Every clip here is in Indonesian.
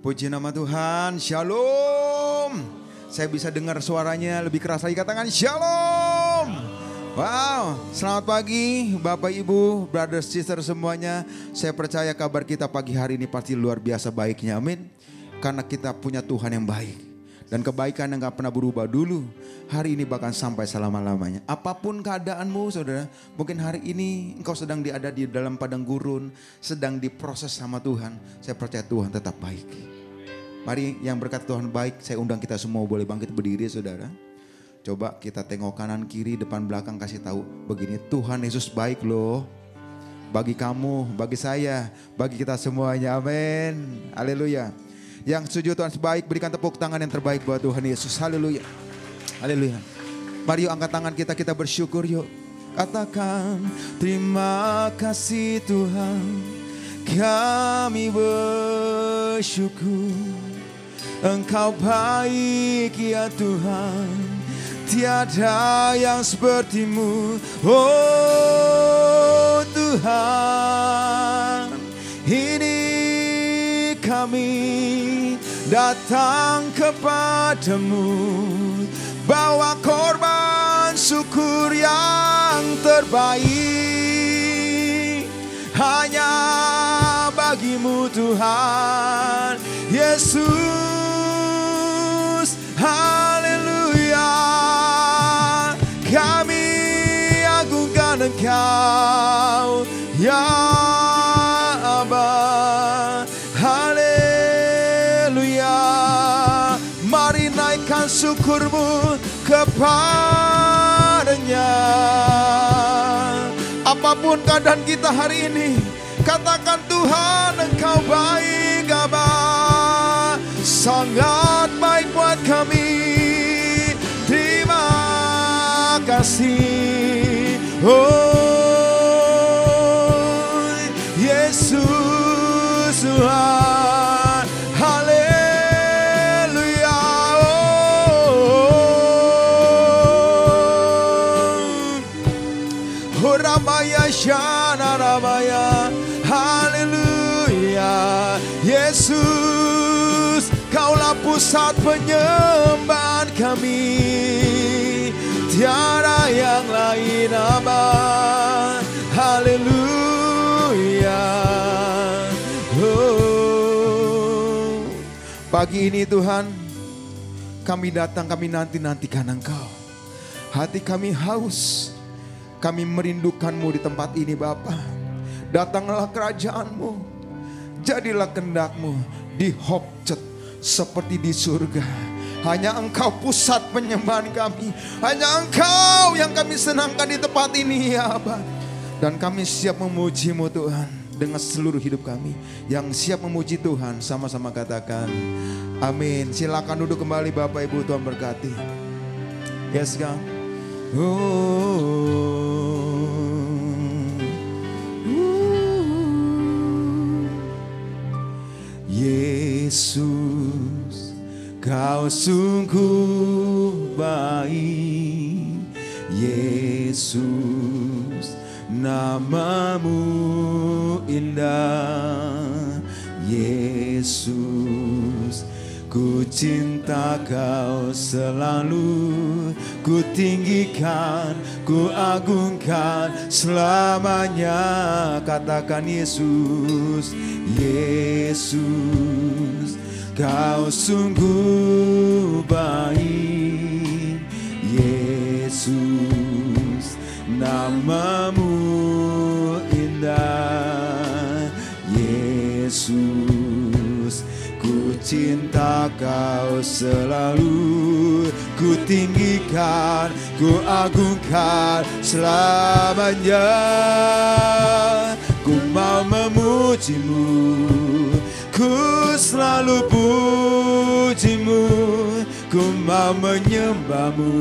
Puji nama Tuhan, Shalom. Saya bisa dengar suaranya lebih keras lagi, katakan Shalom. Wow, selamat pagi Bapak Ibu, brother sister semuanya. Saya percaya kabar kita pagi hari ini pasti luar biasa baiknya, amin. Karena kita punya Tuhan yang baik. Dan kebaikan yang gak pernah berubah dulu, hari ini bahkan sampai selama-lamanya. Apapun keadaanmu saudara, mungkin hari ini engkau sedang ada di dalam padang gurun, sedang diproses sama Tuhan. Saya percaya Tuhan tetap baik. Mari yang berkat Tuhan baik, saya undang kita semua boleh bangkit berdiri saudara. Coba kita tengok kanan kiri depan belakang, kasih tahu begini, Tuhan Yesus baik loh. Bagi kamu, bagi saya, bagi kita semuanya, amin. Haleluya. Yang setuju Tuhan baik, berikan tepuk tangan yang terbaik buat Tuhan Yesus. Haleluya. Haleluya. Mari yuk angkat tangan kita bersyukur yuk. Katakan terima kasih Tuhan, kami bersyukur. Engkau baik ya Tuhan, tiada yang sepertimu. Oh Tuhan, ini kami datang kepadamu, bawa korban syukur yang terbaik. Hanya bagimu Tuhan Yesus. Haleluya. Kami agungkan Engkau ya Aba. Haleluya. Mari naikkan syukurmu kepadanya. Apapun keadaan kita hari ini, katakan Tuhan Engkau baik Aba. Sangat baik buat kami. Terima kasih. Oh Yesus Tuhan. Haleluya. Oh Ramaya Shana Ramaya. Haleluya. Yesus, Kaulah pusat penyembahan kami, tiada yang lain Aba. Haleluya. Oh. Pagi ini Tuhan, kami datang, kami nanti-nantikan Engkau. Hati kami haus, kami merindukan-Mu di tempat ini Bapa. Datanglah kerajaan-Mu, jadilah kehendak-Mu di Hokjet seperti di surga. Hanya Engkau pusat penyembahan kami, hanya Engkau yang kami senangkan di tempat ini ya Abah. Dan kami siap memuji-Mu Tuhan dengan seluruh hidup kami. Yang siap memuji Tuhan sama-sama katakan amin. Silakan duduk kembali Bapak Ibu, Tuhan berkati. Yes God. Yeah. Yesus, Kau sungguh baik. Yesus, namamu indah. Yesus, ku cinta Kau selalu, ku tinggikan, ku agungkan selamanya. Katakan Yesus, Yesus, Kau sungguh baik. Yesus, namamu indah. Yesus, ku cinta Kau selalu, ku tinggikan, ku agungkan selamanya. Ku mau memujimu, ku selalu pujimu. Ku mau menyembahmu,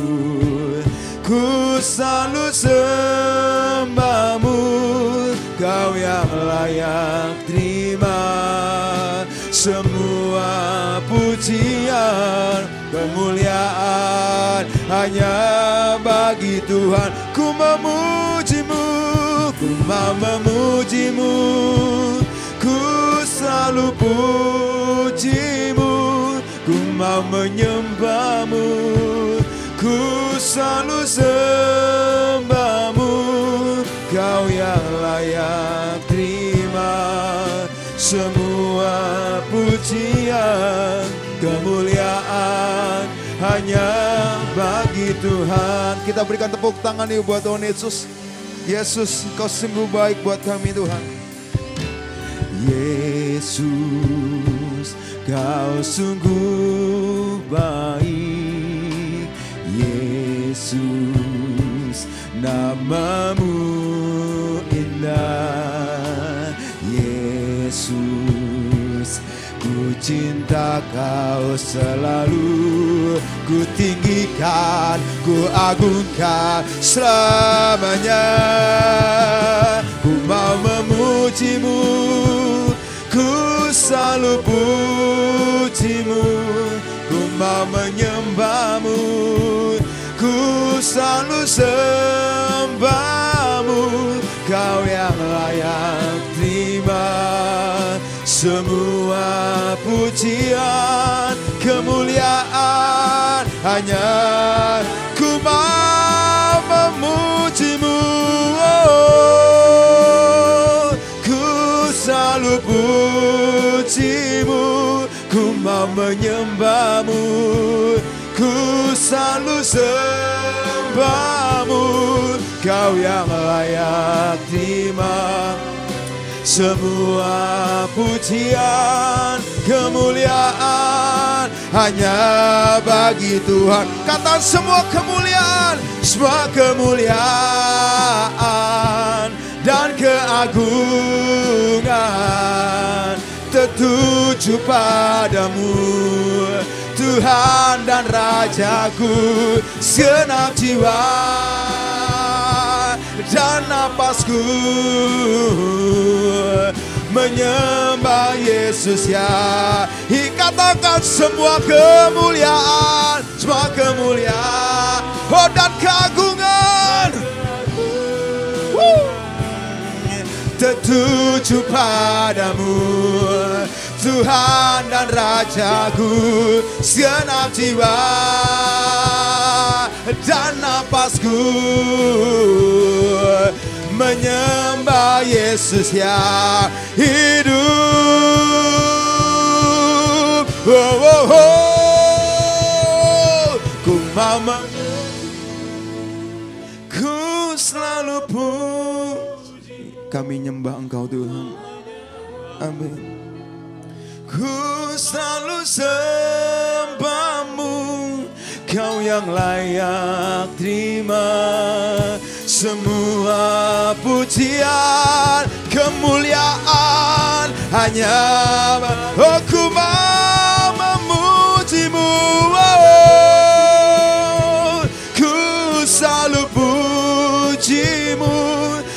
ku selalu sembahmu. Kau yang layak terima semua pujian, kemuliaan hanya bagi Tuhan. Ku memujimu, ku mau memujimu, ku selalu pujimu. Ku mau menyembahmu, ku selalu sembahmu. Kau yang layak terima semua pujian, kemuliaan hanya bagi Tuhan. Kita berikan tepuk tangan yuk buat Tuhan Yesus. Yesus, Kau sungguh baik buat kami Tuhan. Yesus, Kau sungguh baik. Yesus, namamu indah. Yesus, ku cinta Kau selalu, ku tinggikan, ku agungkan selamanya. Ku mau memujimu, ku selalu pujimu. Ku mau menyembahmu, ku selalu sembahmu. Kau yang layak terima semua pujian, kemuliaan hanya. Ku mau memujimu, oh, ku selalu pujimu. Ku mau menyembahmu, ku selalu sembahmu. Kau yang layak terima semua pujian, kemuliaan hanya bagi Tuhan. Kata semua kemuliaan, semua kemuliaan dan keagungan tertuju padamu, Tuhan dan Rajaku. Segenap jiwa dan napasku menyembah Yesus ya. Katakan semua kemuliaan, semua kemuliaan, oh dan keagungan tertuju padamu, Tuhan dan Rajaku. Segenap jiwa dan napasku menyembah Yesus yang hidup. Oh, oh, oh. Ku mau, ku selalu puji. Kami nyembah Engkau Tuhan. Amin. Ku selalu sembahmu, Kau yang layak terima semua pujian, kemuliaan hanya. Oh, ku mau memujimu, oh, ku selalu pujimu.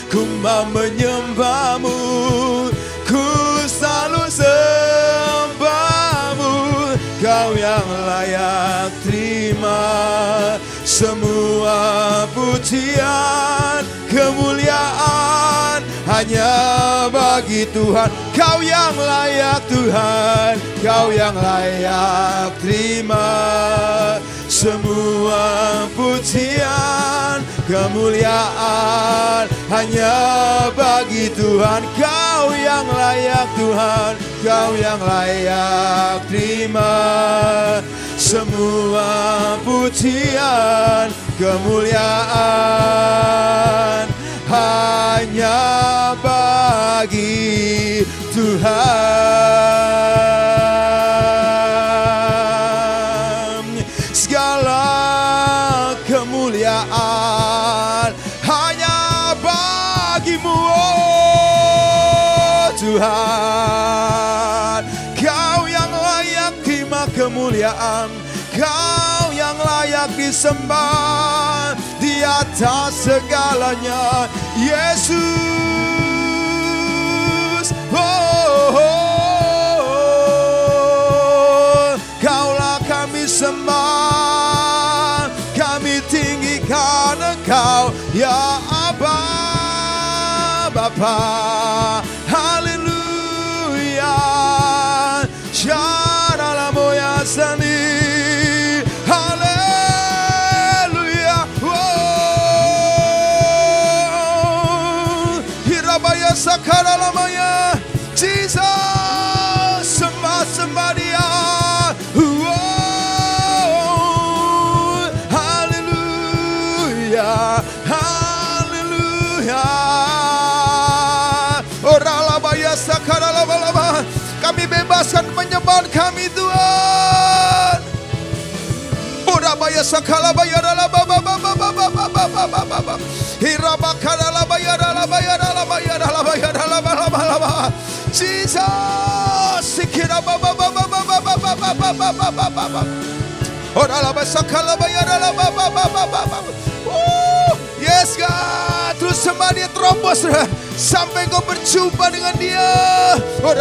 Ku mau menyembahmu, ku selalu sembahmu. semua pujian, kemuliaan hanya bagi Tuhan. Kau yang layak Tuhan, Kau yang layak terima semua pujian, kemuliaan hanya bagi Tuhan. Kau yang layak Tuhan, Kau yang layak terima semua pujian, kemuliaan hanya bagi Tuhan. Segala kemuliaan hanya bagimu, oh Tuhan. Kau yang layak terima kemuliaan, Kau yang layak disembah di atas segalanya, Yesus. Kaulah kami sembah, kami tinggikan Engkau, ya Aba Bapa. Haleluya. Syarala moya sani. Sakaralamaya, Jesus, sembah Dia. Haleluya, haleluya. Oralabaya sakaralabalaba. Kami bebaskan penyembahan kami Tuhan. Orabaya sakalabaya dalababa. Jesus, yes God, terus sembah Dia, terobos sampai kau berjumpa dengan Dia. Oh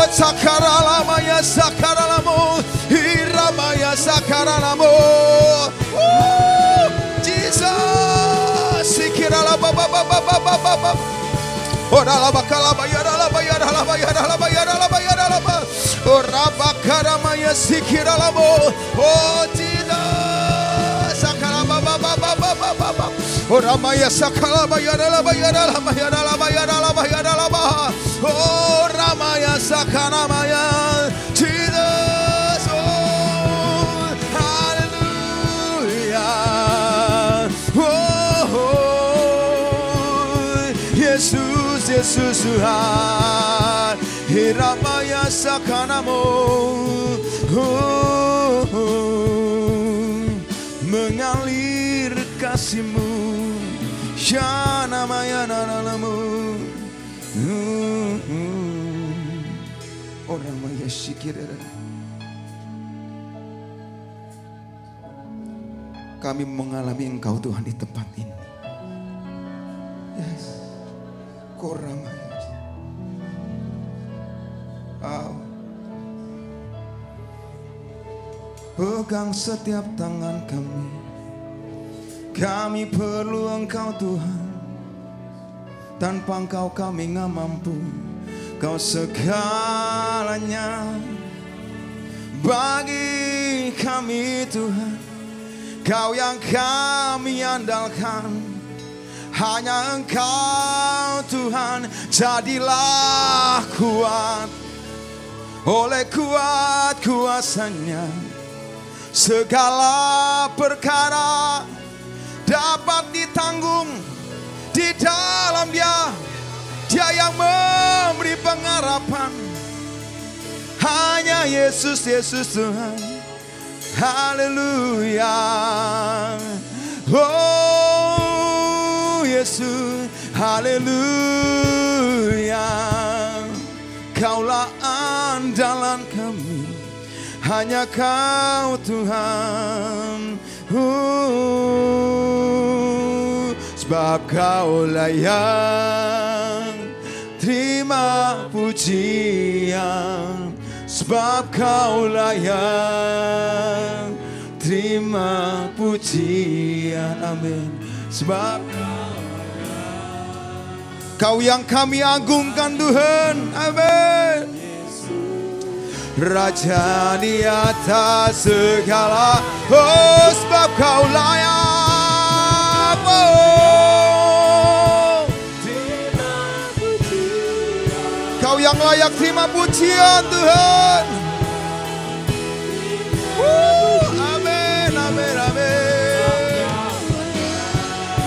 sakaralamaya sakaralamo, hiramaya sakaralamo. Jesus, sikirala baba baba baba baba. Ora la bakala bayara la bayara la bayara la bayara la bayara la ba. Ora bakara maya sikiralamo. Oh Jesus, sakala baba baba baba baba. Ora maya sakala bayara la bayara la bayara la bayara la bayara la ba. Oh ramaya sakana maya. Jesus, oh hallelujah. Oh Jesus, Jesus Tuhan. Hiramaya sakanamo. Mengalir kasih-Mu, Shana maya nanamu. Orang maya sikirera. Kami mengalami Engkau Tuhan di tempat ini. Yes. Korang maya. Pegang setiap tangan kami. Kami perlu Engkau Tuhan. Tanpa Engkau kami nggak mampu. Kau segalanya bagi kami Tuhan. Kau yang kami andalkan. Hanya Engkau Tuhan. Jadilah kuat. Oleh kuat kuasanya segala perkara dapat ditanggung di dalam Dia. Dia yang memberi pengharapan. Hanya Yesus, Yesus Tuhan. Haleluya. Oh Yesus, haleluya. Kaulah andalan kami. Hanya Kau Tuhan. Sebab Kaulah yang terima pujian, sebab Kaulah yang terima pujian. Amin. Sebab Kau yang kami agungkan Tuhan. Amin. Raja di atas segala, oh sebab Kau layak, oh Kau yang layak terima pujian Tuhan. Amin, amin, amin.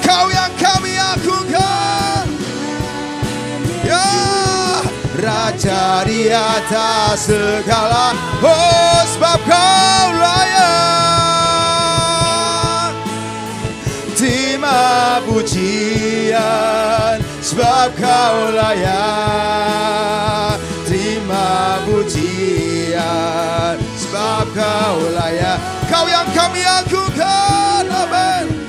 Kau yang kami agungkan, ya Raja di atas segala, oh sebab Kau layak terima pujian, sebab Kau layak terima pujian, sebab Kau layak. Kau yang kami agungkan, amin.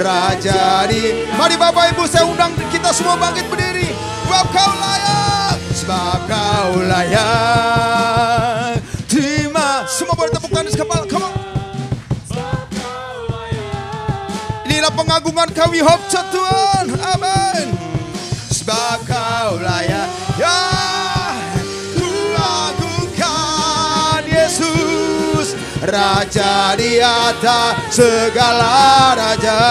Raja di, mari Bapak Ibu saya undang kita semua bangkit berdiri. Sebab Kau layak, sebab Kau layak terima. Semua boleh tepukkan di kepala, come on. Inilah pengagungan kami Hope Church Tuhan, amin. Sebab Kau layak, ya ku agungkan Yesus, Raja di atas segala raja.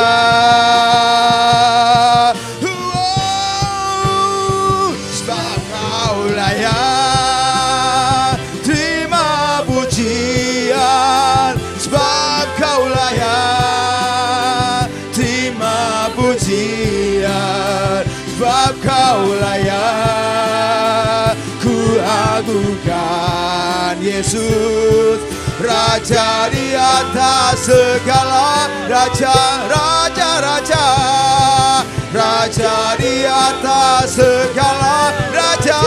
Sebab Kau layak terima pujian, sebab Kau layak terima pujian, sebab Kau layak ku agungkan Yesus, Raja di atas segala raja, raja, raja, raja di atas segala raja,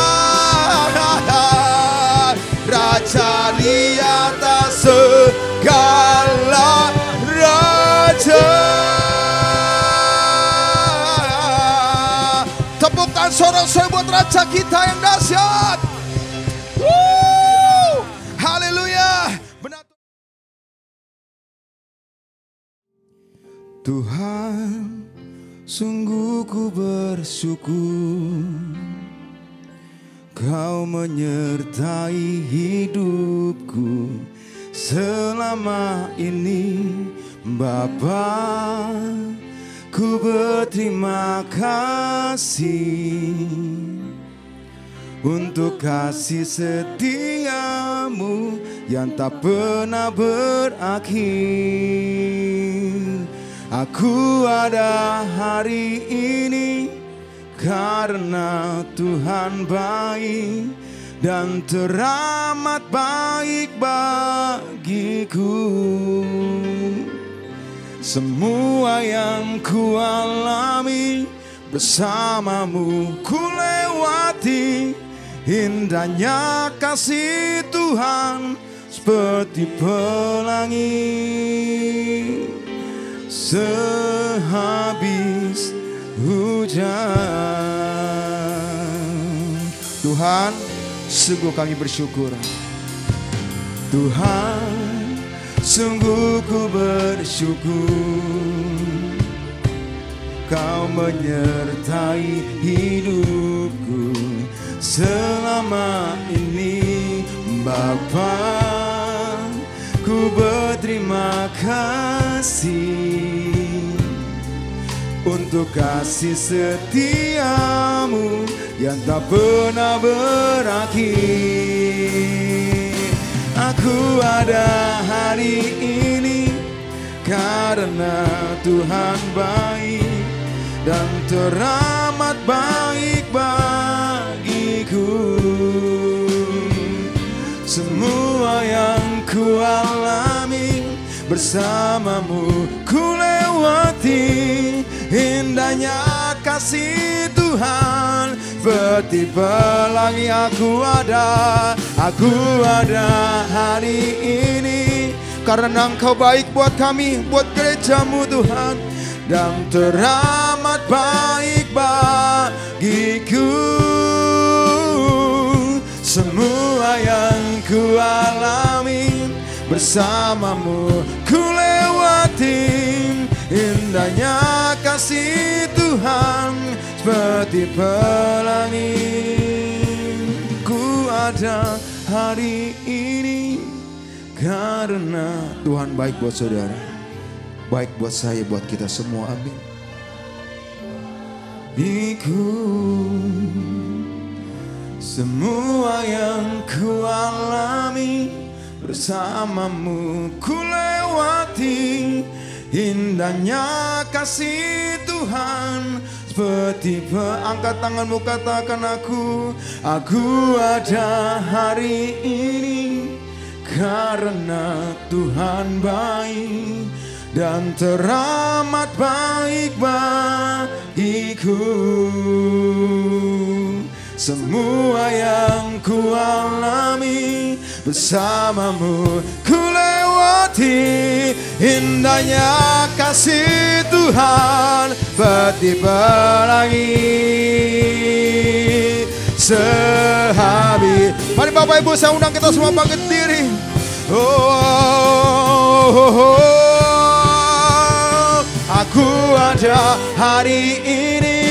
raja di atas segala raja. Tepukkan sorak-sorai buat Raja kita yang dahsyat. Haleluya. Tuhan, sungguh ku bersyukur Kau menyertai hidupku selama ini, Bapa. Ku berterima kasih untuk kasih setiamu yang tak pernah berakhir. Aku ada hari ini karena Tuhan baik dan teramat baik bagiku. Semua yang ku alami bersamamu ku lewati, indahnya kasih Tuhan seperti pelangi. Sehabis hujan, Tuhan, sungguh kami bersyukur. Tuhan, sungguh ku bersyukur Kau menyertai hidupku selama ini, Bapa. Ku berterima kasih untuk kasih setiamu yang tak pernah berakhir. Aku ada hari ini karena Tuhan baik dan teramat baik bagiku. Semua yang ku alami bersamamu ku lewati, indahnya kasih Tuhan seperti pelangi. Aku ada hari ini karena Engkau baik buat kami, buat gerejamu Tuhan, dan teramat baik bagiku. Semua yang ku alami bersamamu ku lewati, indahnya kasih Tuhan seperti pelangi. Ku ada hari ini karena Tuhan baik buat saudara, baik buat saya, buat kita semua. Amin. Semua yang ku alami bersamamu ku lewati, indahnya kasih Tuhan seperti angkat tanganmu, katakan aku ada hari ini karena Tuhan baik dan teramat baik bagiku. Semua yang ku alami bersamamu ku lewati, indahnya kasih Tuhan seperti pelangi. Sehabis, mari Bapak Ibu saya undang kita semua bangkit diri. Aku ada hari ini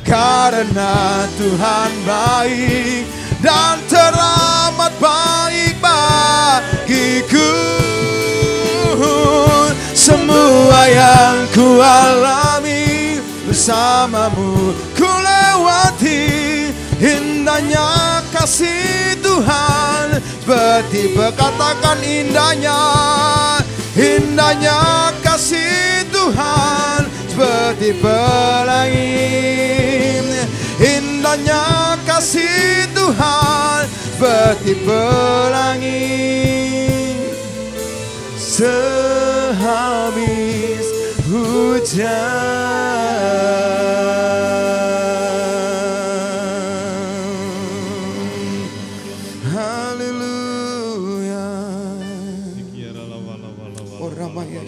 karena Tuhan baik dan teramat baik bagiku. Semua yang ku alami bersamamu ku lewati, indahnya kasih Tuhan seperti berkatakan indahnya kasih Tuhan seperti pelangi. Indahnya kasih Tuhan seperti pelangi. Sehabis hujan. Haleluya. Oh Ramaya.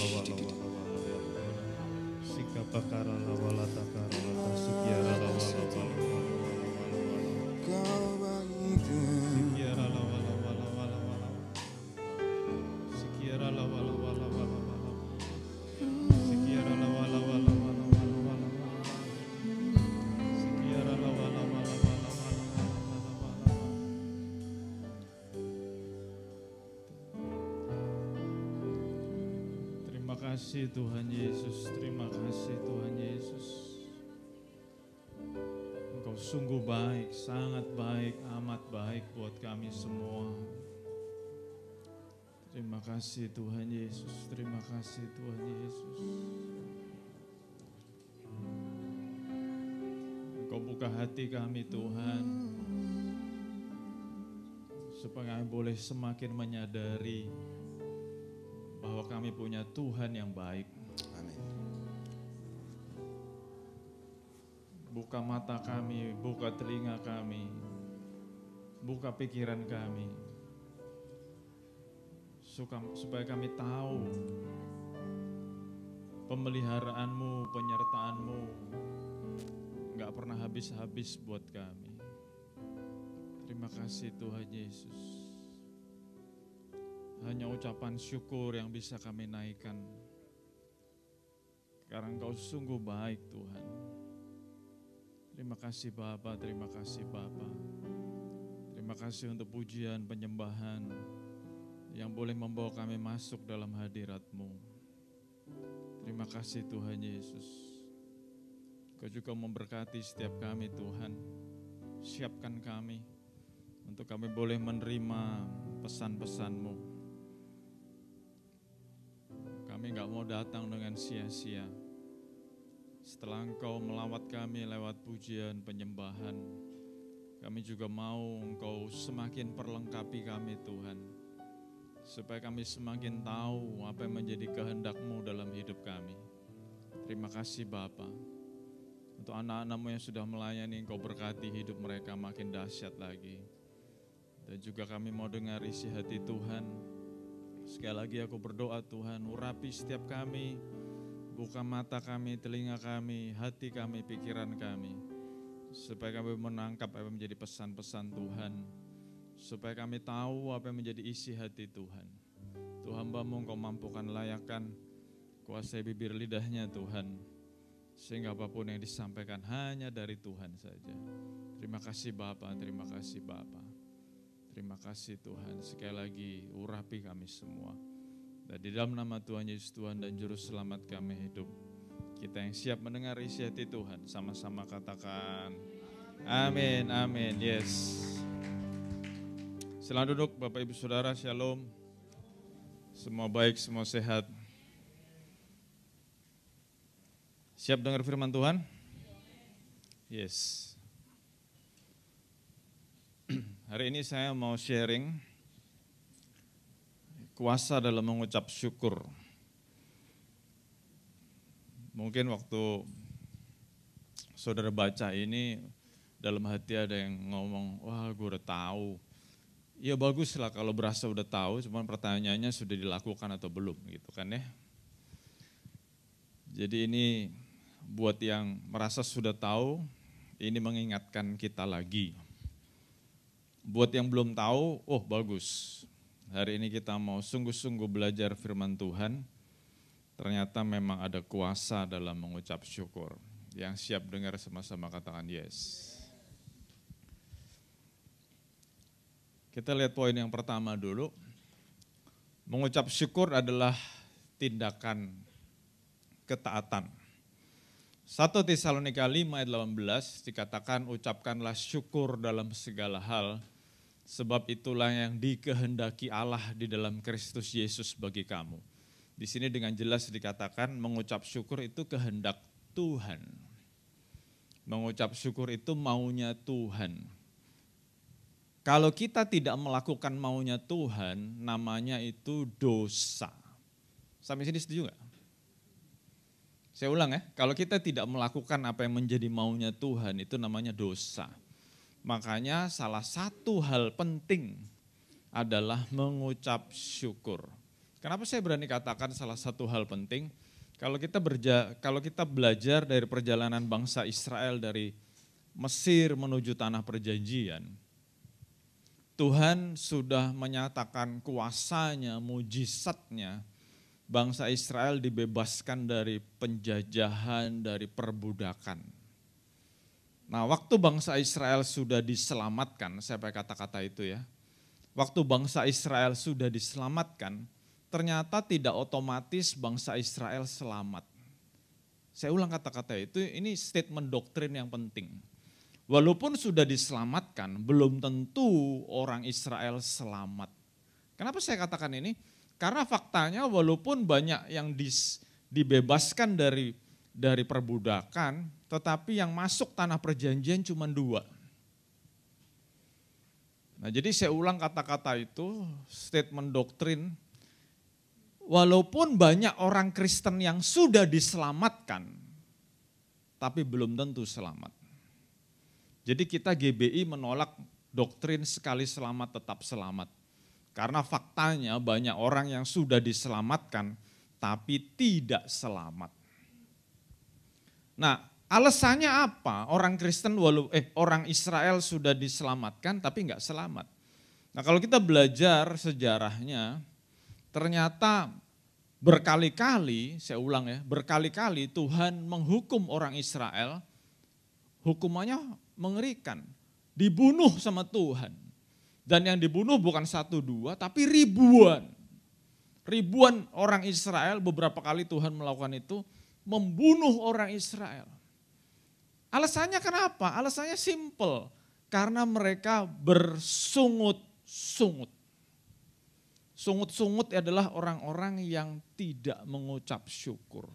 Terima kasih Tuhan Yesus, terima kasih Tuhan Yesus. Engkau sungguh baik, sangat baik, amat baik buat kami semua. Terima kasih Tuhan Yesus, terima kasih Tuhan Yesus. Engkau buka hati kami Tuhan, supaya kami boleh semakin menyadari bahwa kami punya Tuhan yang baik. Amin. Buka mata kami, buka telinga kami, buka pikiran kami, supaya kami tahu pemeliharaanmu, penyertaanmu gak pernah habis-habis buat kami. Terima kasih Tuhan Yesus. Hanya ucapan syukur yang bisa kami naikkan, karena Engkau sungguh baik Tuhan. Terima kasih Bapa, terima kasih Bapa. Terima kasih untuk pujian penyembahan yang boleh membawa kami masuk dalam hadirat-Mu. Terima kasih Tuhan Yesus. Kau juga memberkati setiap kami Tuhan. Siapkan kami untuk kami boleh menerima pesan-pesan-Mu. Kami gak mau datang dengan sia-sia. Setelah Engkau melawat kami lewat pujian penyembahan, kami juga mau Engkau semakin perlengkapi kami Tuhan, supaya kami semakin tahu apa yang menjadi kehendak-Mu dalam hidup kami. Terima kasih Bapa. Untuk anak-anak-Mu yang sudah melayani, Engkau berkati hidup mereka makin dahsyat lagi. Dan juga kami mau dengar isi hati Tuhan, Sekali lagi aku berdoa Tuhan, urapi setiap kami, buka mata kami, telinga kami, hati kami, pikiran kami. Supaya kami menangkap apa yang menjadi pesan-pesan Tuhan. Supaya kami tahu apa yang menjadi isi hati Tuhan. Tuhan hamba-Mu Engkau mampukan layakan, kuasai bibir lidahnya Tuhan. Sehingga apapun yang disampaikan hanya dari Tuhan saja. Terima kasih Bapa, terima kasih Bapa. Terima kasih Tuhan, sekali lagi urapi kami semua. Dan di dalam nama Tuhan Yesus Tuhan dan Juru Selamat kami hidup. Kita yang siap mendengar isi hati Tuhan, sama-sama katakan amin, amin, yes. Silakan duduk Bapak Ibu Saudara, shalom. Semua baik, semua sehat. Siap dengar firman Tuhan? Yes. Hari ini saya mau sharing kuasa dalam mengucap syukur. Mungkin waktu saudara baca ini dalam hati ada yang ngomong, wah gue udah tahu. Ya baguslah kalau berasa udah tahu, cuman pertanyaannya sudah dilakukan atau belum gitu kan ya. Jadi ini buat yang merasa sudah tahu, ini mengingatkan kita lagi. Buat yang belum tahu, oh bagus. Hari ini kita mau sungguh-sungguh belajar firman Tuhan. Ternyata memang ada kuasa dalam mengucap syukur. Yang siap dengar sama-sama katakan yes. Kita lihat poin yang pertama dulu. Mengucap syukur adalah tindakan ketaatan. 1 Tesalonika 5 ayat 18 dikatakan ucapkanlah syukur dalam segala hal. Sebab itulah yang dikehendaki Allah di dalam Kristus Yesus bagi kamu. Di sini dengan jelas dikatakan mengucap syukur itu kehendak Tuhan. Mengucap syukur itu maunya Tuhan. Kalau kita tidak melakukan maunya Tuhan, namanya itu dosa. Sampai sini setuju nggak? Saya ulang ya, kalau kita tidak melakukan apa yang menjadi maunya Tuhan, itu namanya dosa. Makanya salah satu hal penting adalah mengucap syukur. Kenapa saya berani katakan salah satu hal penting? Kalau kita belajar dari perjalanan bangsa Israel dari Mesir menuju tanah perjanjian, Tuhan sudah menyatakan kuasanya, mujizatnya. Bangsa Israel dibebaskan dari penjajahan, dari perbudakan. Nah, waktu bangsa Israel sudah diselamatkan, saya pakai kata-kata itu ya. Waktu bangsa Israel sudah diselamatkan, ternyata tidak otomatis bangsa Israel selamat. Saya ulang kata-kata itu, ini statement doktrin yang penting. Walaupun sudah diselamatkan, belum tentu orang Israel selamat. Kenapa saya katakan ini? Karena faktanya walaupun banyak yang dibebaskan dari perbudakan, tetapi yang masuk tanah perjanjian cuma 2. Nah, jadi saya ulang kata-kata itu, statement doktrin. Walaupun banyak orang Kristen yang sudah diselamatkan, tapi belum tentu selamat. Jadi kita GBI menolak doktrin sekali selamat tetap selamat. Karena faktanya banyak orang yang sudah diselamatkan, tapi tidak selamat. Nah, alasannya apa? Orang Kristen orang Israel sudah diselamatkan tapi enggak selamat. Nah, kalau kita belajar sejarahnya, ternyata berkali-kali, saya ulang ya, berkali-kali Tuhan menghukum orang Israel, hukumannya mengerikan, dibunuh sama Tuhan. Dan yang dibunuh bukan 1-2 tapi ribuan. Ribuan orang Israel, beberapa kali Tuhan melakukan itu, membunuh orang Israel. Alasannya kenapa? Alasannya simple. Karena mereka bersungut-sungut. Sungut-sungut adalah orang-orang yang tidak mengucap syukur.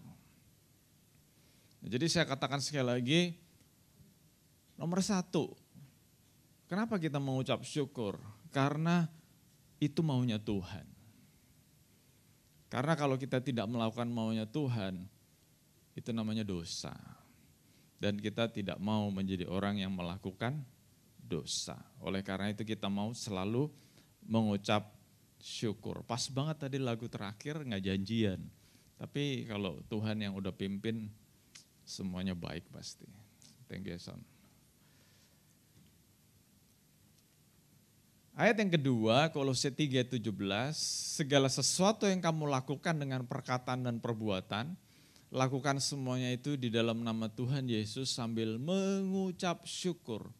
Jadi saya katakan sekali lagi, nomor 1, kenapa kita mengucap syukur? Karena itu maunya Tuhan. Karena kalau kita tidak melakukan maunya Tuhan, itu namanya dosa. Dan kita tidak mau menjadi orang yang melakukan dosa. Oleh karena itu kita mau selalu mengucap syukur. Pas banget tadi lagu terakhir nggak janjian. Tapi kalau Tuhan yang udah pimpin, semuanya baik pasti. Thank you, Son. Ayat yang kedua, Kolose 3:17, segala sesuatu yang kamu lakukan dengan perkataan dan perbuatan, lakukan semuanya itu di dalam nama Tuhan Yesus sambil mengucap syukur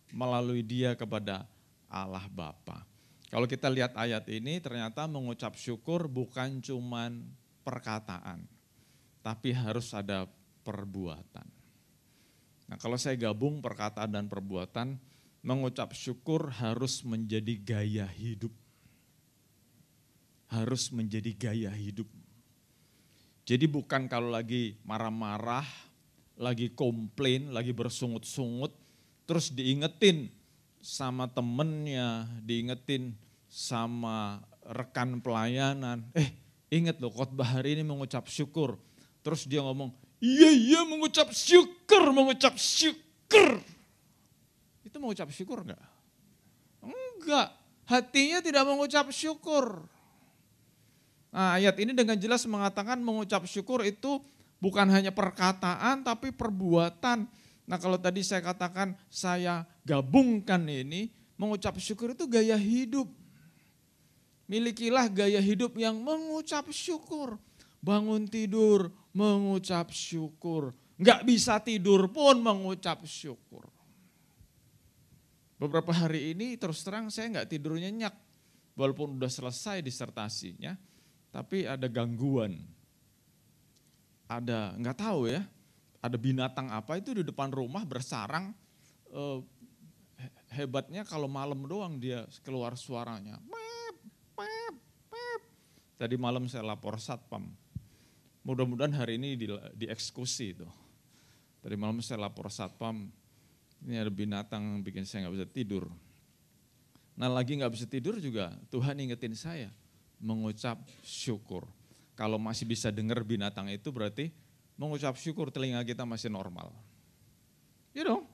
melalui Dia kepada Allah Bapa. Kalau kita lihat ayat ini, ternyata mengucap syukur bukan cuman perkataan, tapi harus ada perbuatan. Nah, kalau saya gabung perkataan dan perbuatan, mengucap syukur harus menjadi gaya hidup. Harus menjadi gaya hidup. Jadi bukan kalau lagi marah-marah, lagi komplain, lagi bersungut-sungut, terus diingetin sama temennya, diingetin sama rekan pelayanan. Ingat loh, khotbah hari ini mengucap syukur. Terus dia ngomong, iya mengucap syukur. Itu mengucap syukur enggak? Enggak, hatinya tidak mengucap syukur. Nah, ayat ini dengan jelas mengatakan mengucap syukur itu bukan hanya perkataan tapi perbuatan. Nah, kalau tadi saya katakan saya gabungkan ini, mengucap syukur itu gaya hidup. Milikilah gaya hidup yang mengucap syukur. Bangun tidur mengucap syukur. Enggak bisa tidur pun mengucap syukur. Beberapa hari ini terus terang saya enggak tidur nyenyak. Walaupun udah selesai disertasinya, tapi ada gangguan. Ada, enggak tahu ya, ada binatang apa itu di depan rumah bersarang. Hebatnya kalau malam doang dia keluar suaranya. Tadi malam saya lapor satpam. Mudah-mudahan hari ini dieksekusi itu. Tadi malam saya lapor satpam, ini ada binatang bikin saya nggak bisa tidur. Nah, lagi nggak bisa tidur juga Tuhan ingetin saya mengucap syukur. Kalau masih bisa dengar binatang itu berarti mengucap syukur, telinga kita masih normal. You know?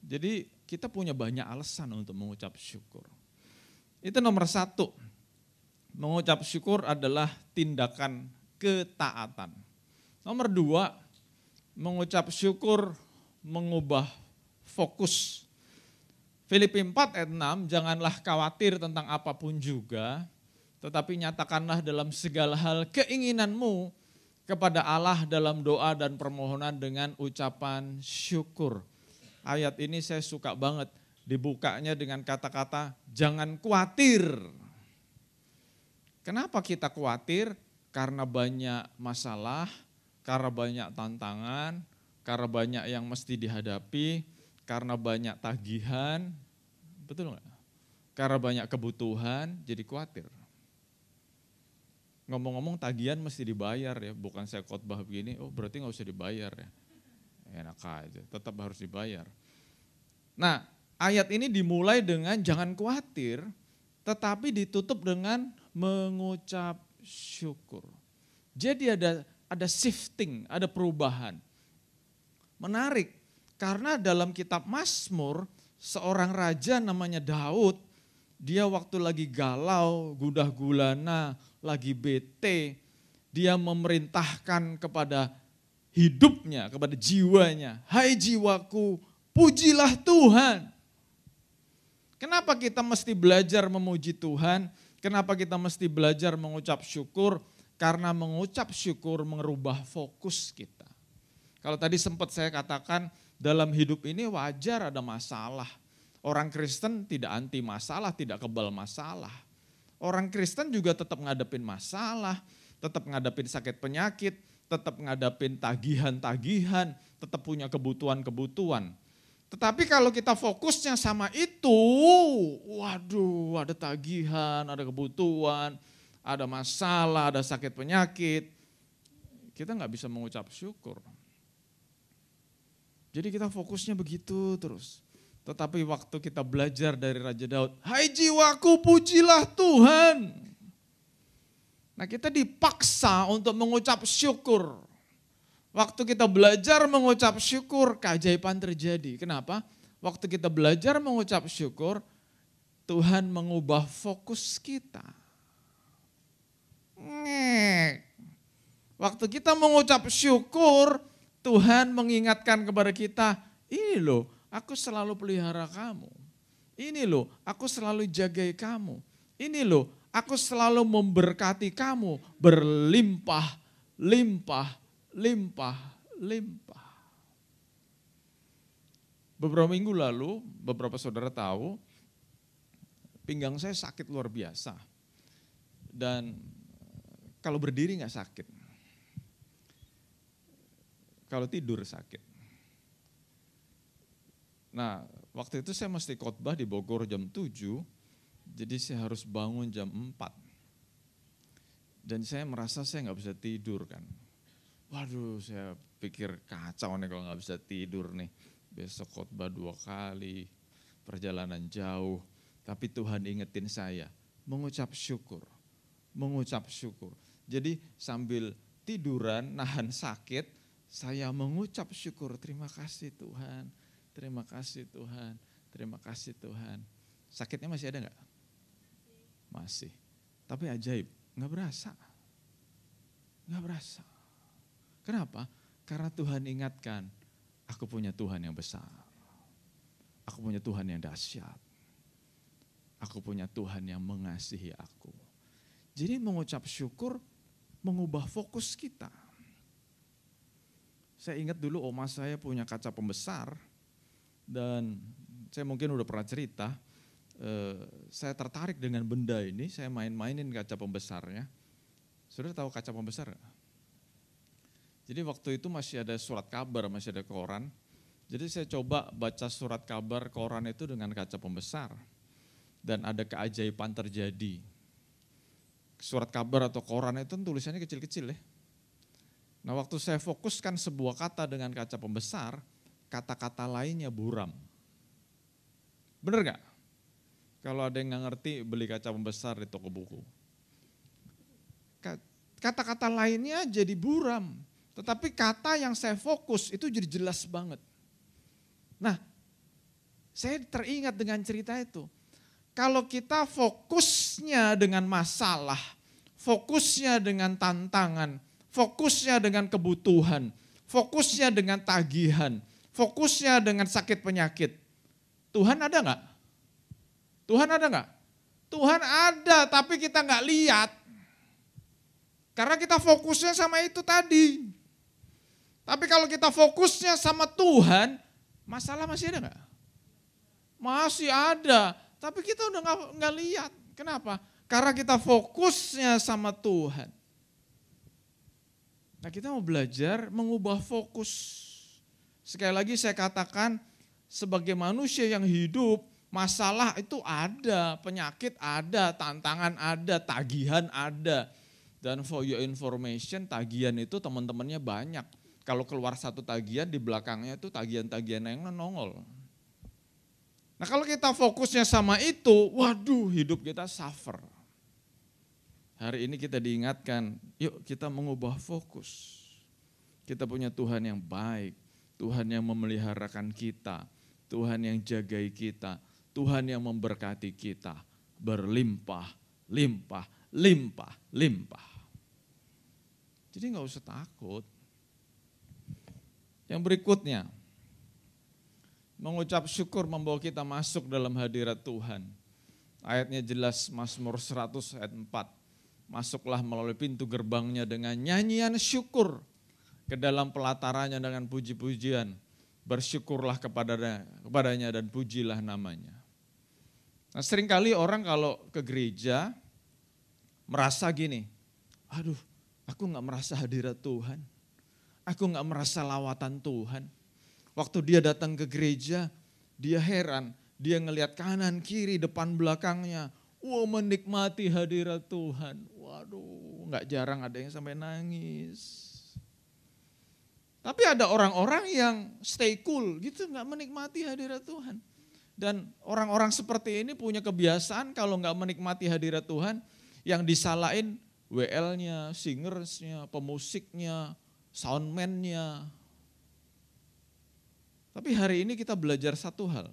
Jadi kita punya banyak alasan untuk mengucap syukur. Itu nomor satu. Mengucap syukur adalah tindakan ketaatan. Nomor dua, mengucap syukur mengubah fokus. Filipi 4 ayat 6, janganlah khawatir tentang apapun juga, tetapi nyatakanlah dalam segala hal keinginanmu kepada Allah dalam doa dan permohonan dengan ucapan syukur. Ayat ini saya suka banget, dibukanya dengan kata-kata jangan khawatir. Kenapa kita khawatir? Karena banyak masalah, karena banyak tantangan, karena banyak yang mesti dihadapi, karena banyak tagihan, betul nggak? Karena banyak kebutuhan, jadi khawatir. Ngomong-ngomong tagihan mesti dibayar ya, bukan saya khotbah begini, oh berarti nggak usah dibayar ya. Enak aja, tetap harus dibayar. Nah, ayat ini dimulai dengan jangan khawatir, tetapi ditutup dengan mengucap syukur. Jadi ada shifting, ada perubahan. Menarik, karena dalam kitab Mazmur, seorang raja namanya Daud, dia waktu lagi galau, gundah gulana, lagi bete, dia memerintahkan kepada hidupnya, kepada jiwanya, hai jiwaku, pujilah Tuhan. Kenapa kita mesti belajar memuji Tuhan? Kenapa kita mesti belajar mengucap syukur? Karena mengucap syukur merubah fokus kita. Kalau tadi sempat saya katakan dalam hidup ini wajar ada masalah. Orang Kristen tidak anti masalah, tidak kebal masalah. Orang Kristen juga tetap ngadepin masalah, tetap ngadepin sakit penyakit, tetap ngadepin tagihan-tagihan, tetap punya kebutuhan-kebutuhan. Tetapi kalau kita fokusnya sama itu, waduh ada tagihan, ada kebutuhan, ada masalah, ada sakit penyakit, kita nggak bisa mengucap syukur. Jadi kita fokusnya begitu terus. Tetapi waktu kita belajar dari Raja Daud, hai jiwaku pujilah Tuhan. Nah kita dipaksa untuk mengucap syukur. Waktu kita belajar mengucap syukur, keajaiban terjadi. Kenapa? Waktu kita belajar mengucap syukur, Tuhan mengubah fokus kita. Waktu kita mengucap syukur, Tuhan mengingatkan kepada kita, ini loh, aku selalu pelihara kamu. Ini loh, aku selalu jagai kamu. Ini loh, aku selalu memberkati kamu berlimpah, limpah, limpah, limpah. Beberapa minggu lalu, beberapa saudara tahu, pinggang saya sakit luar biasa. Dan kalau berdiri nggak sakit. Kalau tidur sakit. Nah, waktu itu saya mesti khotbah di Bogor jam 7, jadi saya harus bangun jam 4. Dan saya merasa saya nggak bisa tidur kan. Waduh, saya pikir kacau nih kalau nggak bisa tidur nih. Besok khotbah 2 kali, perjalanan jauh. Tapi Tuhan ingetin saya, mengucap syukur. Mengucap syukur. Jadi sambil tiduran, nahan sakit, saya mengucap syukur, terima kasih Tuhan, terima kasih Tuhan, terima kasih Tuhan. Sakitnya masih ada enggak? Masih. Tapi ajaib, enggak berasa. Enggak berasa. Kenapa? Karena Tuhan ingatkan, aku punya Tuhan yang besar. Aku punya Tuhan yang dahsyat. Aku punya Tuhan yang mengasihi aku. Jadi mengucap syukur mengubah fokus kita. Saya ingat dulu oma saya punya kaca pembesar dan saya mungkin udah pernah cerita, saya tertarik dengan benda ini, saya main-mainin kaca pembesarnya. Saudara tahu kaca pembesar gak? Jadi waktu itu masih ada surat kabar, masih ada koran. Jadi saya coba baca surat kabar koran itu dengan kaca pembesar dan ada keajaiban terjadi. Surat kabar atau koran itu tulisannya kecil-kecil ya. Nah waktu saya fokuskan sebuah kata dengan kaca pembesar, kata-kata lainnya buram. Bener gak? Kalau ada yang gak ngerti beli kaca pembesar di toko buku. Kata-kata lainnya jadi buram. Tetapi kata yang saya fokus itu jadi jelas banget. Nah saya teringat dengan cerita itu. Kalau kita fokusnya dengan masalah, fokusnya dengan tantangan, fokusnya dengan kebutuhan, fokusnya dengan tagihan, fokusnya dengan sakit penyakit. Tuhan ada nggak? Tuhan ada nggak? Tuhan ada, tapi kita nggak lihat. Karena kita fokusnya sama itu tadi. Tapi kalau kita fokusnya sama Tuhan, masalah masih ada nggak? Masih ada, tapi kita udah nggak lihat. Kenapa? Karena kita fokusnya sama Tuhan. Nah kita mau belajar mengubah fokus. Sekali lagi saya katakan sebagai manusia yang hidup, masalah itu ada, penyakit ada, tantangan ada, tagihan ada. Dan for your information, tagihan itu teman-temannya banyak. Kalau keluar satu tagihan, di belakangnya itu tagihan-tagihan yang nongol. Nah kalau kita fokusnya sama itu, waduh hidup kita suffer. Hari ini kita diingatkan, yuk kita mengubah fokus. Kita punya Tuhan yang baik, Tuhan yang memeliharakan kita, Tuhan yang jagai kita, Tuhan yang memberkati kita, berlimpah, limpah, limpah, limpah. Jadi gak usah takut. Yang berikutnya, mengucap syukur membawa kita masuk dalam hadirat Tuhan. Ayatnya jelas, Mazmur 100 ayat 4. Masuklah melalui pintu gerbangnya dengan nyanyian syukur, ke dalam pelatarannya dengan puji-pujian. Bersyukurlah kepadanya dan pujilah namanya. Nah seringkali orang kalau ke gereja merasa gini, aduh aku gak merasa hadirat Tuhan, aku gak merasa lawatan Tuhan. Waktu dia datang ke gereja, dia heran, dia ngelihat kanan, kiri, depan, belakangnya. Wah menikmati hadirat Tuhan. Waduh gak jarang ada yang sampai nangis. Tapi ada orang-orang yang stay cool gitu, gak menikmati hadirat Tuhan. Dan orang-orang seperti ini punya kebiasaan kalau gak menikmati hadirat Tuhan, yang disalahin WL-nya, singersnya, pemusiknya, soundman-nya. Tapi hari ini kita belajar satu hal.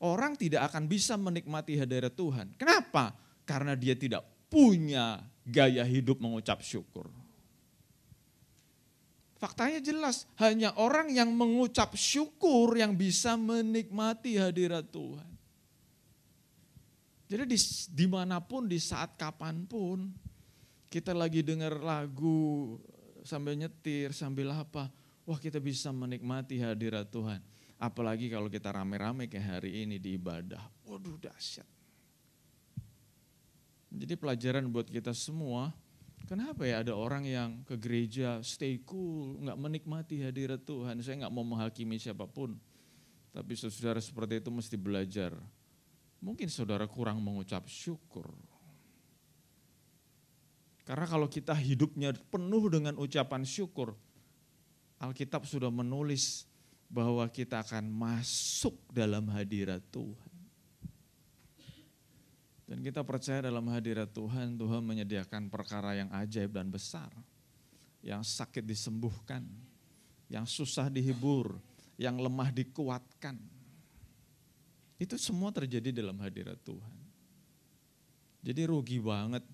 orang tidak akan bisa menikmati hadirat Tuhan. Kenapa? Karena dia tidak punya gaya hidup mengucap syukur. Faktanya jelas, hanya orang yang mengucap syukur yang bisa menikmati hadirat Tuhan. Jadi dimanapun, di saat kapanpun, kita lagi dengar lagu, sambil nyetir, sambil apa, wah kita bisa menikmati hadirat Tuhan. Apalagi kalau kita rame-rame kayak hari ini di ibadah, waduh dahsyat. Jadi pelajaran buat kita semua, kenapa ya ada orang yang ke gereja stay cool, gak menikmati hadirat Tuhan. Saya gak mau menghakimi siapapun, tapi saudara seperti itu mesti belajar. Mungkin saudara kurang mengucap syukur. Karena kalau kita hidupnya penuh dengan ucapan syukur, Alkitab sudah menulis bahwa kita akan masuk dalam hadirat Tuhan. Dan kita percaya dalam hadirat Tuhan, Tuhan menyediakan perkara yang ajaib dan besar. Yang sakit disembuhkan, yang susah dihibur, yang lemah dikuatkan. Itu semua terjadi dalam hadirat Tuhan. Jadi rugi banget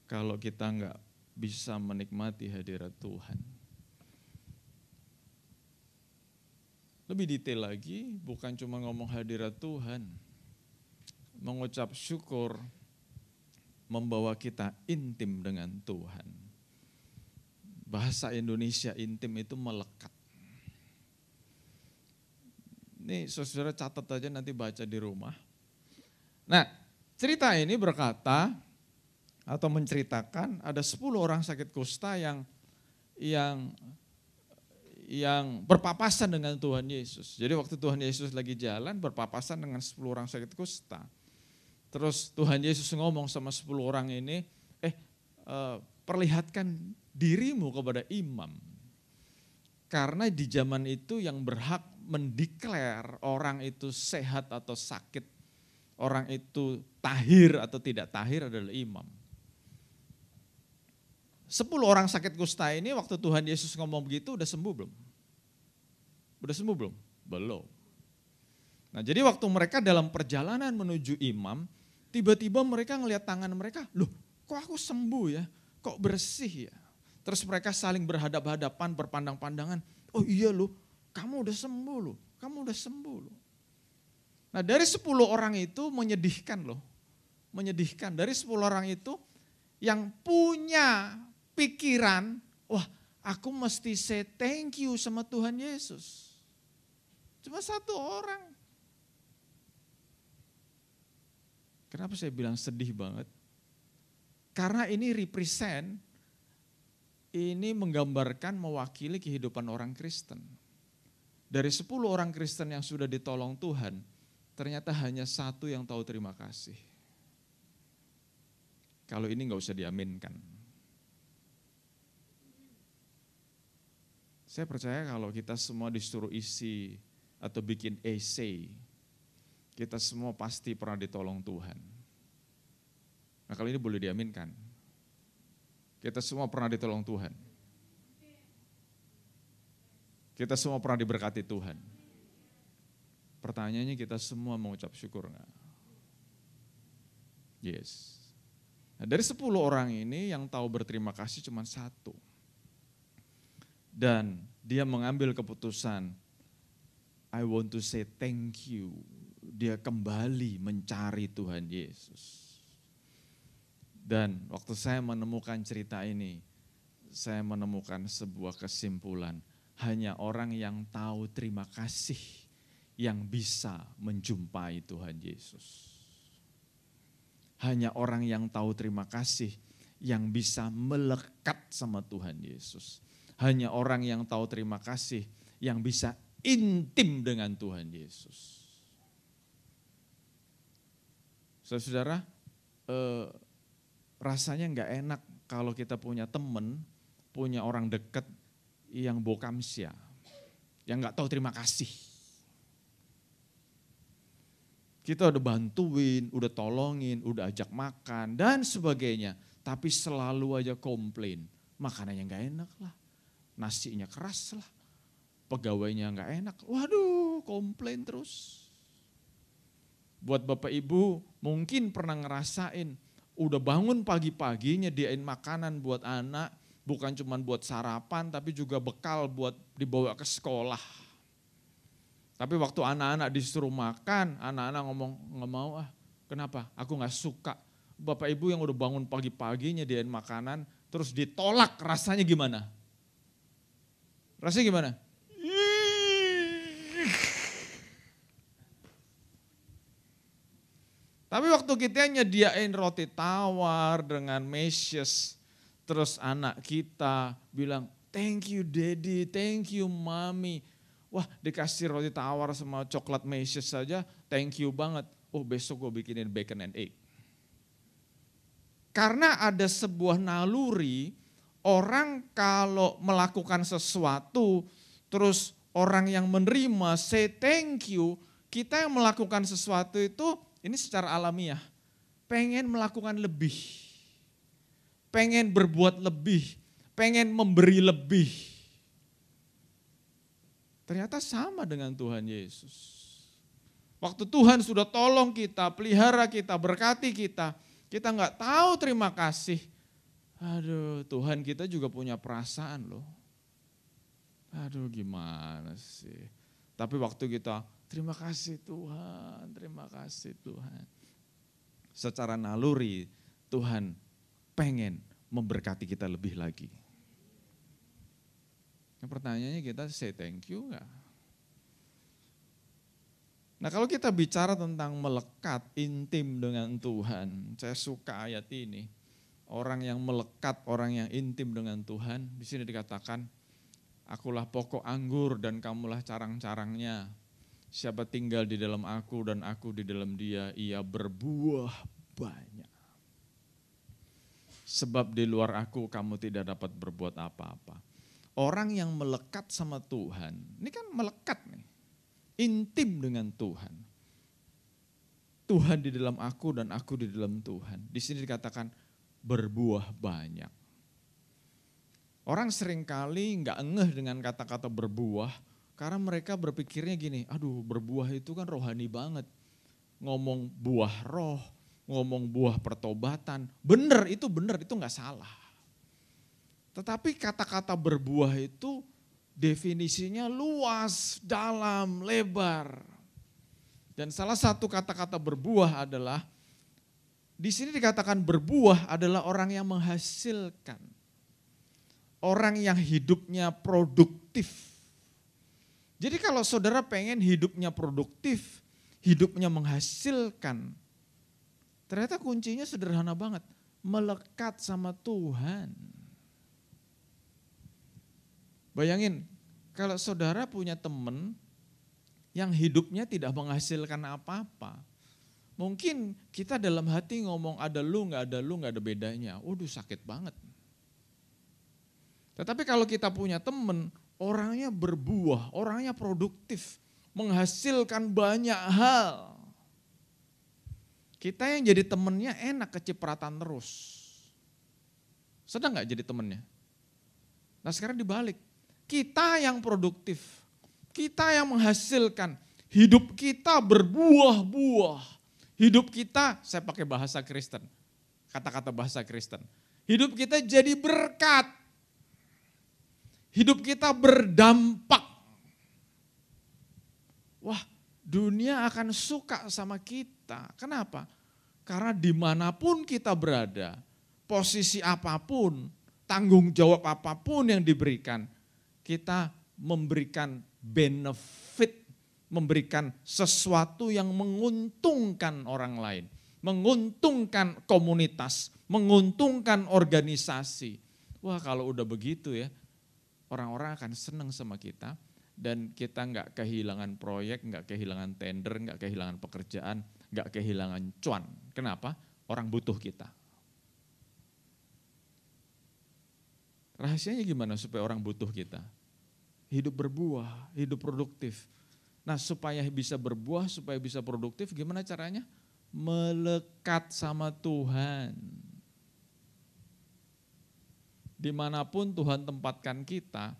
kalau kita nggak bisa menikmati hadirat Tuhan. Lebih detail lagi, bukan cuma ngomong hadirat Tuhan. Mengucap syukur membawa kita intim dengan Tuhan. Bahasa Indonesia intim itu melekat. Nih saudara catat aja nanti baca di rumah. Nah cerita ini berkata atau menceritakan ada 10 orang sakit kusta yang berpapasan dengan Tuhan Yesus. Jadi waktu Tuhan Yesus lagi jalan berpapasan dengan 10 orang sakit kusta. Terus Tuhan Yesus ngomong sama 10 orang ini, perlihatkan dirimu kepada imam. Karena di zaman itu yang berhak mendeklar orang itu sehat atau sakit, orang itu tahir atau tidak tahir adalah imam. 10 orang sakit kusta ini waktu Tuhan Yesus ngomong begitu udah sembuh belum? Udah sembuh belum? Belum. Nah jadi waktu mereka dalam perjalanan menuju imam, tiba-tiba mereka ngelihat tangan mereka, loh kok aku sembuh ya, kok bersih ya. Terus mereka saling berhadap-hadapan, berpandang-pandangan, oh iya loh, kamu udah sembuh loh, kamu udah sembuh loh. Nah dari 10 orang itu menyedihkan loh, menyedihkan. Dari 10 orang itu yang punya pikiran, wah aku mesti say thank you sama Tuhan Yesus. Cuma 1 orang. Kenapa saya bilang sedih banget? Karena ini represent, ini menggambarkan mewakili kehidupan orang Kristen. Dari 10 orang Kristen yang sudah ditolong Tuhan, ternyata hanya 1 yang tahu terima kasih. Kalau ini gak usah diaminkan. Saya percaya kalau kita semua disuruh isi atau bikin essay, kita semua pasti pernah ditolong Tuhan. Nah kalau ini boleh diaminkan. Kita semua pernah ditolong Tuhan. Kita semua pernah diberkati Tuhan. Pertanyaannya kita semua mengucap syukur enggak? Yes. Nah, dari 10 orang ini yang tahu berterima kasih cuma 1. Dan dia mengambil keputusan, I want to say thank you. Dia kembali mencari Tuhan Yesus. Dan waktu saya menemukan cerita ini, saya menemukan sebuah kesimpulan. Hanya orang yang tahu terima kasih yang bisa menjumpai Tuhan Yesus. Hanya orang yang tahu terima kasih yang bisa melekat sama Tuhan Yesus. Hanya orang yang tahu terima kasih yang bisa intim dengan Tuhan Yesus. Saudara, rasanya enggak enak kalau kita punya teman, punya orang dekat yang bokamsia, yang enggak tahu terima kasih. Kita udah bantuin, udah tolongin, udah ajak makan dan sebagainya, tapi selalu aja komplain. Makanannya enggak enak lah, nasinya keras lah, pegawainya enggak enak. Waduh, komplain terus. Buat Bapak Ibu mungkin pernah ngerasain, udah bangun pagi-pagi nyediain makanan buat anak, bukan cuma buat sarapan tapi juga bekal buat dibawa ke sekolah. Tapi waktu anak-anak disuruh makan, anak-anak ngomong, nggak mau ah, kenapa? Aku nggak suka. Bapak Ibu yang udah bangun pagi-pagi nyediain makanan, terus ditolak, rasanya gimana? Rasanya gimana? Tapi waktu kita nyediain roti tawar dengan meshes, terus anak kita bilang, thank you daddy, thank you mommy. Wah, dikasih roti tawar sama coklat meshes saja, thank you banget. Oh, besok gue bikinin bacon and egg. Karena ada sebuah naluri, orang kalau melakukan sesuatu, terus orang yang menerima say thank you, kita yang melakukan sesuatu itu, ini secara alamiah, pengen melakukan lebih, pengen berbuat lebih, pengen memberi lebih. Ternyata sama dengan Tuhan Yesus. Waktu Tuhan sudah tolong kita, pelihara kita, berkati kita nggak tahu terima kasih. Aduh, Tuhan kita juga punya perasaan loh. Aduh, gimana sih. Tapi waktu kita, terima kasih Tuhan, terima kasih Tuhan. Secara naluri, Tuhan pengen memberkati kita lebih lagi. Nah, pertanyaannya kita say thank you enggak? Nah, kalau kita bicara tentang melekat intim dengan Tuhan, saya suka ayat ini. Orang yang melekat, orang yang intim dengan Tuhan, di sini dikatakan, akulah pokok anggur dan kamulah carang-carangnya. Siapa tinggal di dalam aku dan aku di dalam dia, ia berbuah banyak. Sebab di luar aku kamu tidak dapat berbuat apa-apa. Orang yang melekat sama Tuhan, ini kan melekat nih, intim dengan Tuhan. Tuhan di dalam aku dan aku di dalam Tuhan. Di sini dikatakan berbuah banyak. Orang seringkali nggak ngeh dengan kata-kata berbuah, karena mereka berpikirnya gini, aduh berbuah itu kan rohani banget. Ngomong buah roh, ngomong buah pertobatan, bener itu nggak salah. Tetapi kata-kata berbuah itu definisinya luas, dalam, lebar. Dan salah satu kata-kata berbuah adalah, di sini dikatakan berbuah adalah orang yang menghasilkan. Orang yang hidupnya produktif. Jadi kalau saudara pengen hidupnya produktif, hidupnya menghasilkan, ternyata kuncinya sederhana banget, melekat sama Tuhan. Bayangin, kalau saudara punya teman yang hidupnya tidak menghasilkan apa-apa, mungkin kita dalam hati ngomong ada lu, gak ada bedanya. Waduh sakit banget. Tetapi kalau kita punya teman, orangnya berbuah, orangnya produktif, menghasilkan banyak hal. Kita yang jadi temennya enak kecipratan terus. Sedang gak jadi temennya? Nah sekarang dibalik. Kita yang produktif, kita yang menghasilkan, hidup kita berbuah-buah. Hidup kita, saya pakai bahasa Kristen, kata-kata bahasa Kristen. Hidup kita jadi berkat. Hidup kita berdampak. Wah, dunia akan suka sama kita. Kenapa? Karena dimanapun kita berada, posisi apapun, tanggung jawab apapun yang diberikan, kita memberikan benefit, memberikan sesuatu yang menguntungkan orang lain, menguntungkan komunitas, menguntungkan organisasi. Wah kalau udah begitu ya, orang-orang akan senang sama kita dan kita nggak kehilangan proyek, nggak kehilangan tender, nggak kehilangan pekerjaan, nggak kehilangan cuan. Kenapa? Orang butuh kita. Rahasianya gimana supaya orang butuh kita? Hidup berbuah, hidup produktif. Nah supaya bisa berbuah, supaya bisa produktif gimana caranya? Melekat sama Tuhan. Dimanapun Tuhan tempatkan kita,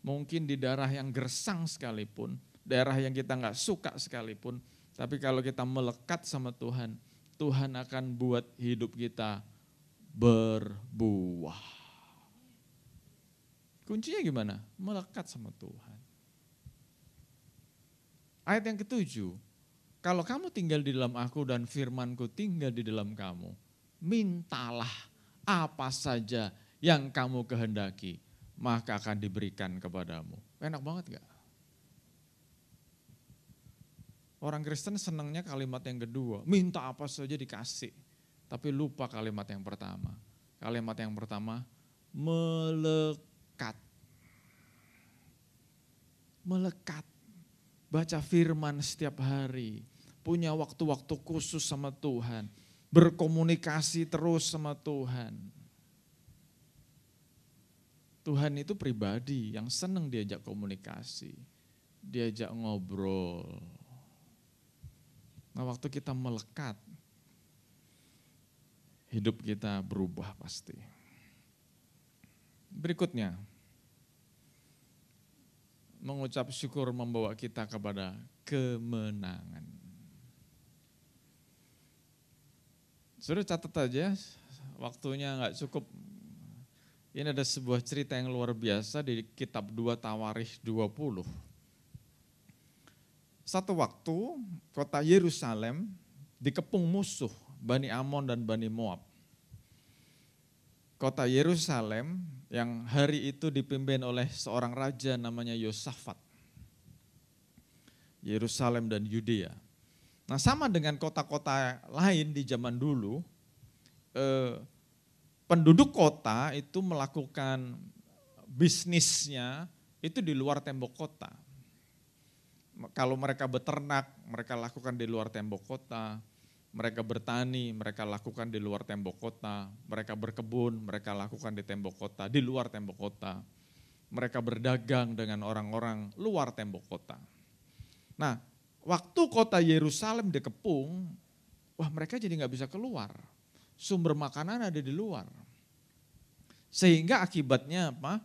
mungkin di daerah yang gersang sekalipun, daerah yang kita nggak suka sekalipun, Tapi kalau kita melekat sama Tuhan, Tuhan akan buat hidup kita berbuah. Kuncinya gimana? Melekat sama Tuhan. Ayat yang ketujuh, kalau kamu tinggal di dalam aku dan firmanku tinggal di dalam kamu, mintalah apa saja yang kamu kehendaki, maka akan diberikan kepadamu. Enak banget gak? Orang Kristen senangnya kalimat yang kedua, minta apa saja dikasih. Tapi lupa kalimat yang pertama. Kalimat yang pertama, melekat. Melekat. Baca firman setiap hari. Punya waktu-waktu khusus sama Tuhan. Berkomunikasi terus sama Tuhan. Tuhan itu pribadi yang senang diajak komunikasi. Diajak ngobrol. Nah, waktu kita melekat, hidup kita berubah pasti. Berikutnya, mengucap syukur membawa kita kepada kemenangan. Sudah catat aja, waktunya nggak cukup. Ini ada sebuah cerita yang luar biasa di kitab 2 Tawarikh 20. Satu waktu kota Yerusalem dikepung musuh Bani Amon dan Bani Moab. Kota Yerusalem yang hari itu dipimpin oleh seorang raja namanya Yosafat. Yerusalem dan Yudea. Nah, sama dengan kota-kota lain di zaman dulu, penduduk kota itu melakukan bisnisnya itu di luar tembok kota. Kalau mereka beternak, mereka lakukan di luar tembok kota. Mereka bertani, mereka lakukan di luar tembok kota. Mereka berkebun, mereka lakukan di tembok kota, di luar tembok kota. Mereka berdagang dengan orang-orang luar tembok kota. Nah, waktu kota Yerusalem dikepung, wah mereka jadi nggak bisa keluar. Sumber makanan ada di luar. Sehingga akibatnya apa?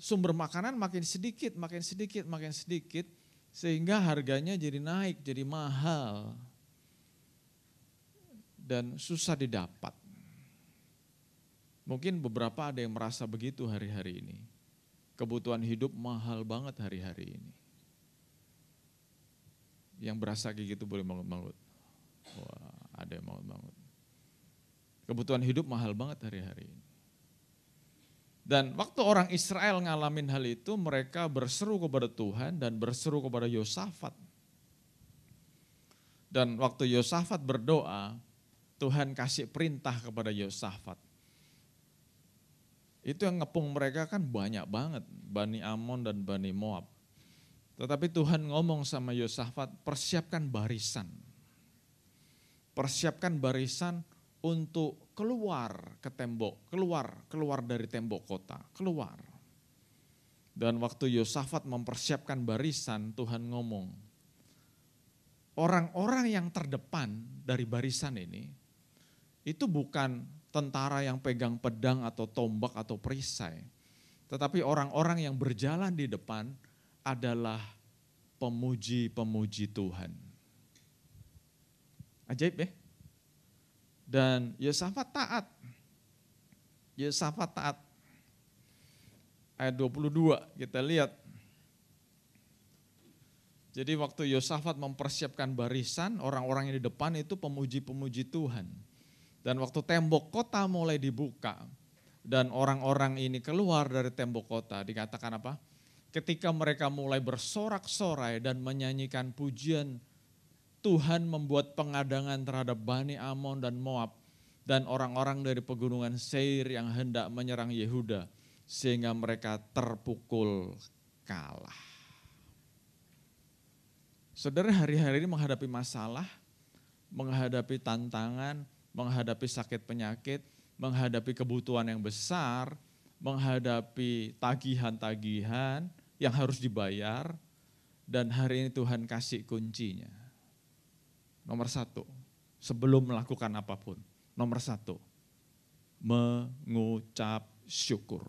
Sumber makanan makin sedikit, sehingga harganya jadi naik, jadi mahal. Dan susah didapat. Mungkin beberapa ada yang merasa begitu hari-hari ini. Kebutuhan hidup mahal banget hari-hari ini. Yang berasa kayak gitu boleh bangun-bangun. Wah, ada yang bangun-bangun. Kebutuhan hidup mahal banget hari-hari ini. Dan waktu orang Israel ngalamin hal itu, mereka berseru kepada Tuhan dan berseru kepada Yosafat. Dan waktu Yosafat berdoa, Tuhan kasih perintah kepada Yosafat. Itu yang ngepung mereka kan banyak banget, Bani Amon dan Bani Moab. Tetapi Tuhan ngomong sama Yosafat, persiapkan barisan. Persiapkan barisan untuk keluar ke tembok, keluar dari tembok kota, keluar. Dan waktu Yosafat mempersiapkan barisan, Tuhan ngomong, orang-orang yang terdepan dari barisan ini, itu bukan tentara yang pegang pedang atau tombak atau perisai. Tetapi orang-orang yang berjalan di depan adalah pemuji-pemuji Tuhan. Ajaib ya? Dan Yosafat taat. Yosafat taat. Ayat 22 kita lihat. Jadi waktu Yosafat mempersiapkan barisan, orang-orang yang di depan itu pemuji-pemuji Tuhan. Dan waktu tembok kota mulai dibuka dan orang-orang ini keluar dari tembok kota, dikatakan apa? Ketika mereka mulai bersorak-sorai dan menyanyikan pujian, Tuhan membuat pengadangan terhadap Bani Amon dan Moab dan orang-orang dari pegunungan Seir yang hendak menyerang Yehuda sehingga mereka terpukul kalah. Saudara, hari-hari ini menghadapi masalah, menghadapi tantangan, menghadapi sakit penyakit, menghadapi kebutuhan yang besar, menghadapi tagihan-tagihan yang harus dibayar, dan hari ini Tuhan kasih kuncinya. Nomor 1, sebelum melakukan apapun. Nomor 1, mengucap syukur.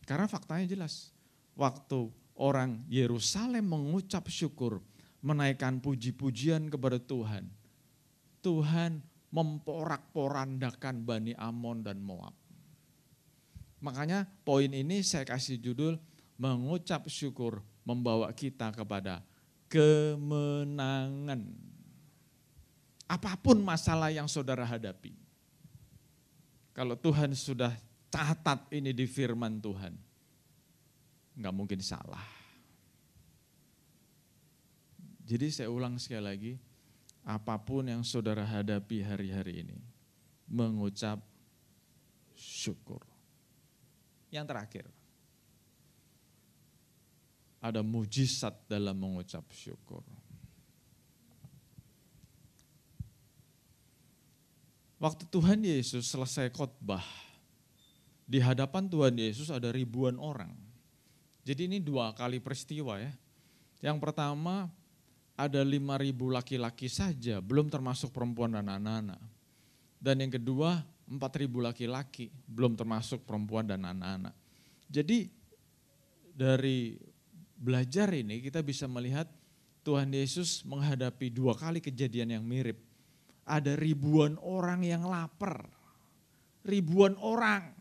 Karena faktanya jelas, waktu orang Yerusalem mengucap syukur, menaikkan puji-pujian kepada Tuhan, Tuhan memporak-porandakan Bani Amon dan Moab. Makanya poin ini saya kasih judul mengucap syukur membawa kita kepada kemenangan. Apapun masalah yang saudara hadapi, kalau Tuhan sudah catat ini di firman Tuhan, nggak mungkin salah. Jadi saya ulang sekali lagi, apapun yang saudara hadapi hari-hari ini, mengucap syukur. Yang terakhir, ada mujizat dalam mengucap syukur. Waktu Tuhan Yesus selesai khotbah, di hadapan Tuhan Yesus ada ribuan orang. Jadi ini 2 kali peristiwa ya. Yang pertama ada 5.000 laki-laki saja, belum termasuk perempuan dan anak-anak. Dan yang kedua 4.000 laki-laki, belum termasuk perempuan dan anak-anak. Jadi dari belajar ini kita bisa melihat Tuhan Yesus menghadapi 2 kali kejadian yang mirip. Ada ribuan orang yang lapar, ribuan orang.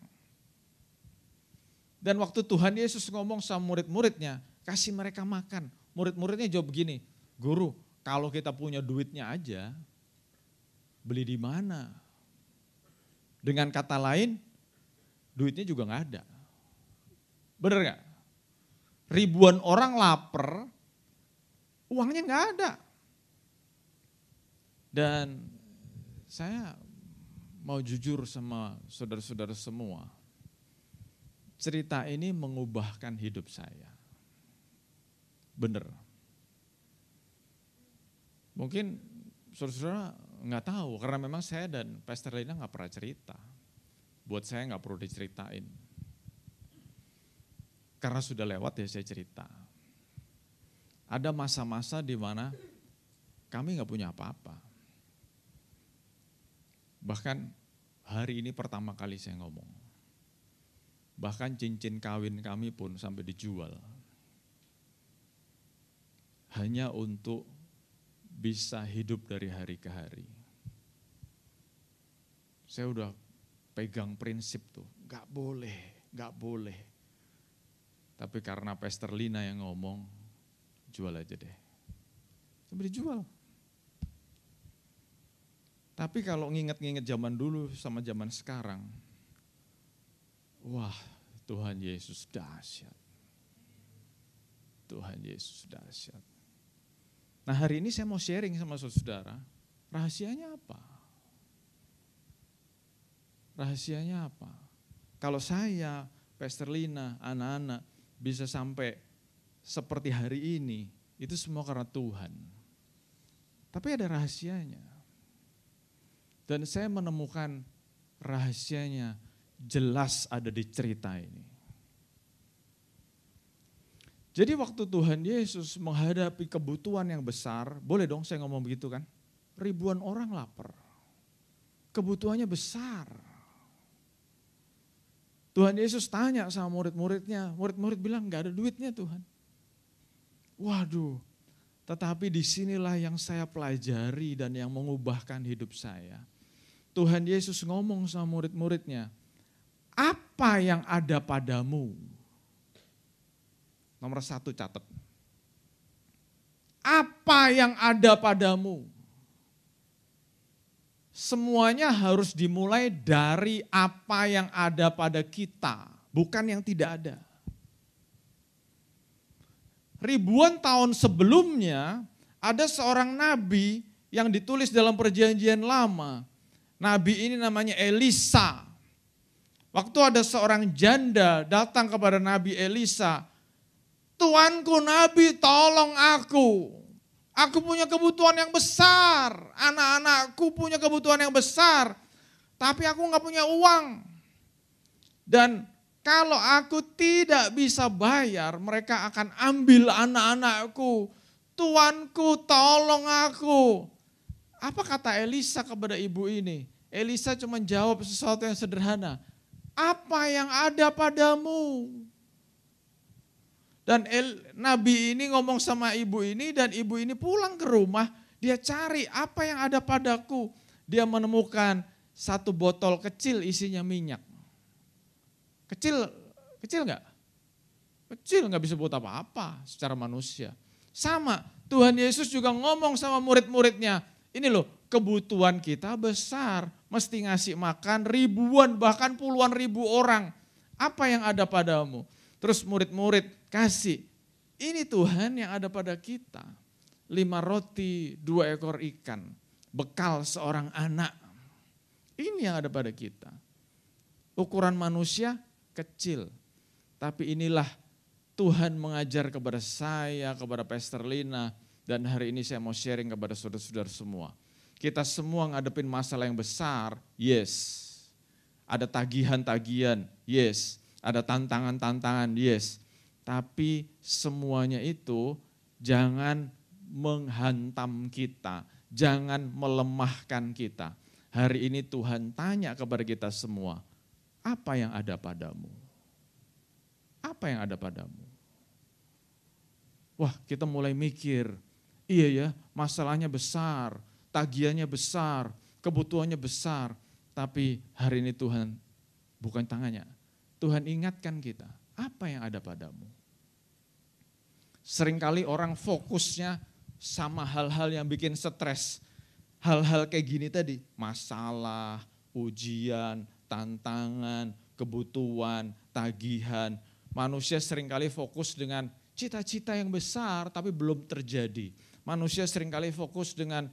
Dan waktu Tuhan Yesus ngomong sama murid-muridnya, kasih mereka makan. Murid-muridnya jawab begini, Guru, kalau kita punya duitnya aja, beli di mana? Dengan kata lain, duitnya juga nggak ada. Bener nggak? Ribuan orang lapar, uangnya nggak ada. Dan saya mau jujur sama saudara-saudara semua, cerita ini mengubahkan hidup saya. Bener. Mungkin saudara-saudara nggak tahu, karena memang saya dan Pastor Lina nggak pernah cerita. Buat saya nggak perlu diceritain. Karena sudah lewat ya saya cerita. Ada masa-masa di mana kami nggak punya apa-apa. Bahkan hari ini pertama kali saya ngomong. Bahkan cincin kawin kami pun sampai dijual. Hanya untuk bisa hidup dari hari ke hari. Saya udah pegang prinsip tuh, gak boleh. Tapi karena Pastor Lina yang ngomong, jual aja deh. Sampai dijual. Tapi kalau nginget-nginget zaman dulu sama zaman sekarang, wah Tuhan Yesus dahsyat. Tuhan Yesus dahsyat. Nah hari ini saya mau sharing sama saudara, rahasianya apa? Rahasianya apa? Kalau saya, Pastor Lina, anak-anak bisa sampai seperti hari ini, itu semua karena Tuhan. Tapi ada rahasianya. Dan saya menemukan rahasianya jelas ada di cerita ini. Jadi waktu Tuhan Yesus menghadapi kebutuhan yang besar, boleh dong saya ngomong begitu kan? Ribuan orang lapar, kebutuhannya besar. Tuhan Yesus tanya sama murid-muridnya, murid-murid bilang gak ada duitnya Tuhan. Waduh, tetapi disinilah yang saya pelajari dan yang mengubahkan hidup saya. Tuhan Yesus ngomong sama murid-muridnya, apa yang ada padamu? Nomor 1 catat. Apa yang ada padamu? Semuanya harus dimulai dari apa yang ada pada kita, bukan yang tidak ada. Ribuan tahun sebelumnya ada seorang nabi yang ditulis dalam perjanjian lama. Nabi ini namanya Elisa. Waktu ada seorang janda datang kepada Nabi Elisa, Tuanku Nabi tolong aku punya kebutuhan yang besar, anak-anakku punya kebutuhan yang besar, tapi aku gak punya uang. Dan kalau aku tidak bisa bayar, mereka akan ambil anak-anakku. Tuanku tolong aku. Apa kata Elisa kepada ibu ini? Elisa cuma jawab sesuatu yang sederhana. Apa yang ada padamu? Dan Nabi ini ngomong sama ibu ini dan ibu ini pulang ke rumah. Dia cari apa yang ada padaku. Dia menemukan satu botol kecil isinya minyak. Kecil enggak? Kecil enggak bisa buat apa-apa secara manusia. Sama Tuhan Yesus juga ngomong sama murid-muridnya. Ini loh kebutuhan kita besar. Mesti ngasih makan ribuan bahkan puluhan ribu orang. Apa yang ada padamu? Terus murid-murid kasih, ini Tuhan yang ada pada kita. 5 roti, 2 ekor ikan, bekal seorang anak. Ini yang ada pada kita. Ukuran manusia kecil, tapi inilah Tuhan mengajar kepada saya, kepada Pastor Lina, dan hari ini saya mau sharing kepada saudara-saudara semua. Kita semua ngadepin masalah yang besar, yes. Ada tagihan-tagihan, yes. Ada tantangan-tantangan, yes. Tapi semuanya itu jangan menghantam kita, jangan melemahkan kita. Hari ini Tuhan tanya kepada kita semua, apa yang ada padamu? Apa yang ada padamu? Wah, kita mulai mikir, iya ya, masalahnya besar, tagihannya besar, kebutuhannya besar. Tapi hari ini Tuhan bukan tangannya. Tuhan ingatkan kita, apa yang ada padamu? Seringkali orang fokusnya sama hal-hal yang bikin stres. Hal-hal kayak gini tadi, masalah, ujian, tantangan, kebutuhan, tagihan. Manusia seringkali fokus dengan cita-cita yang besar tapi belum terjadi. Manusia seringkali fokus dengan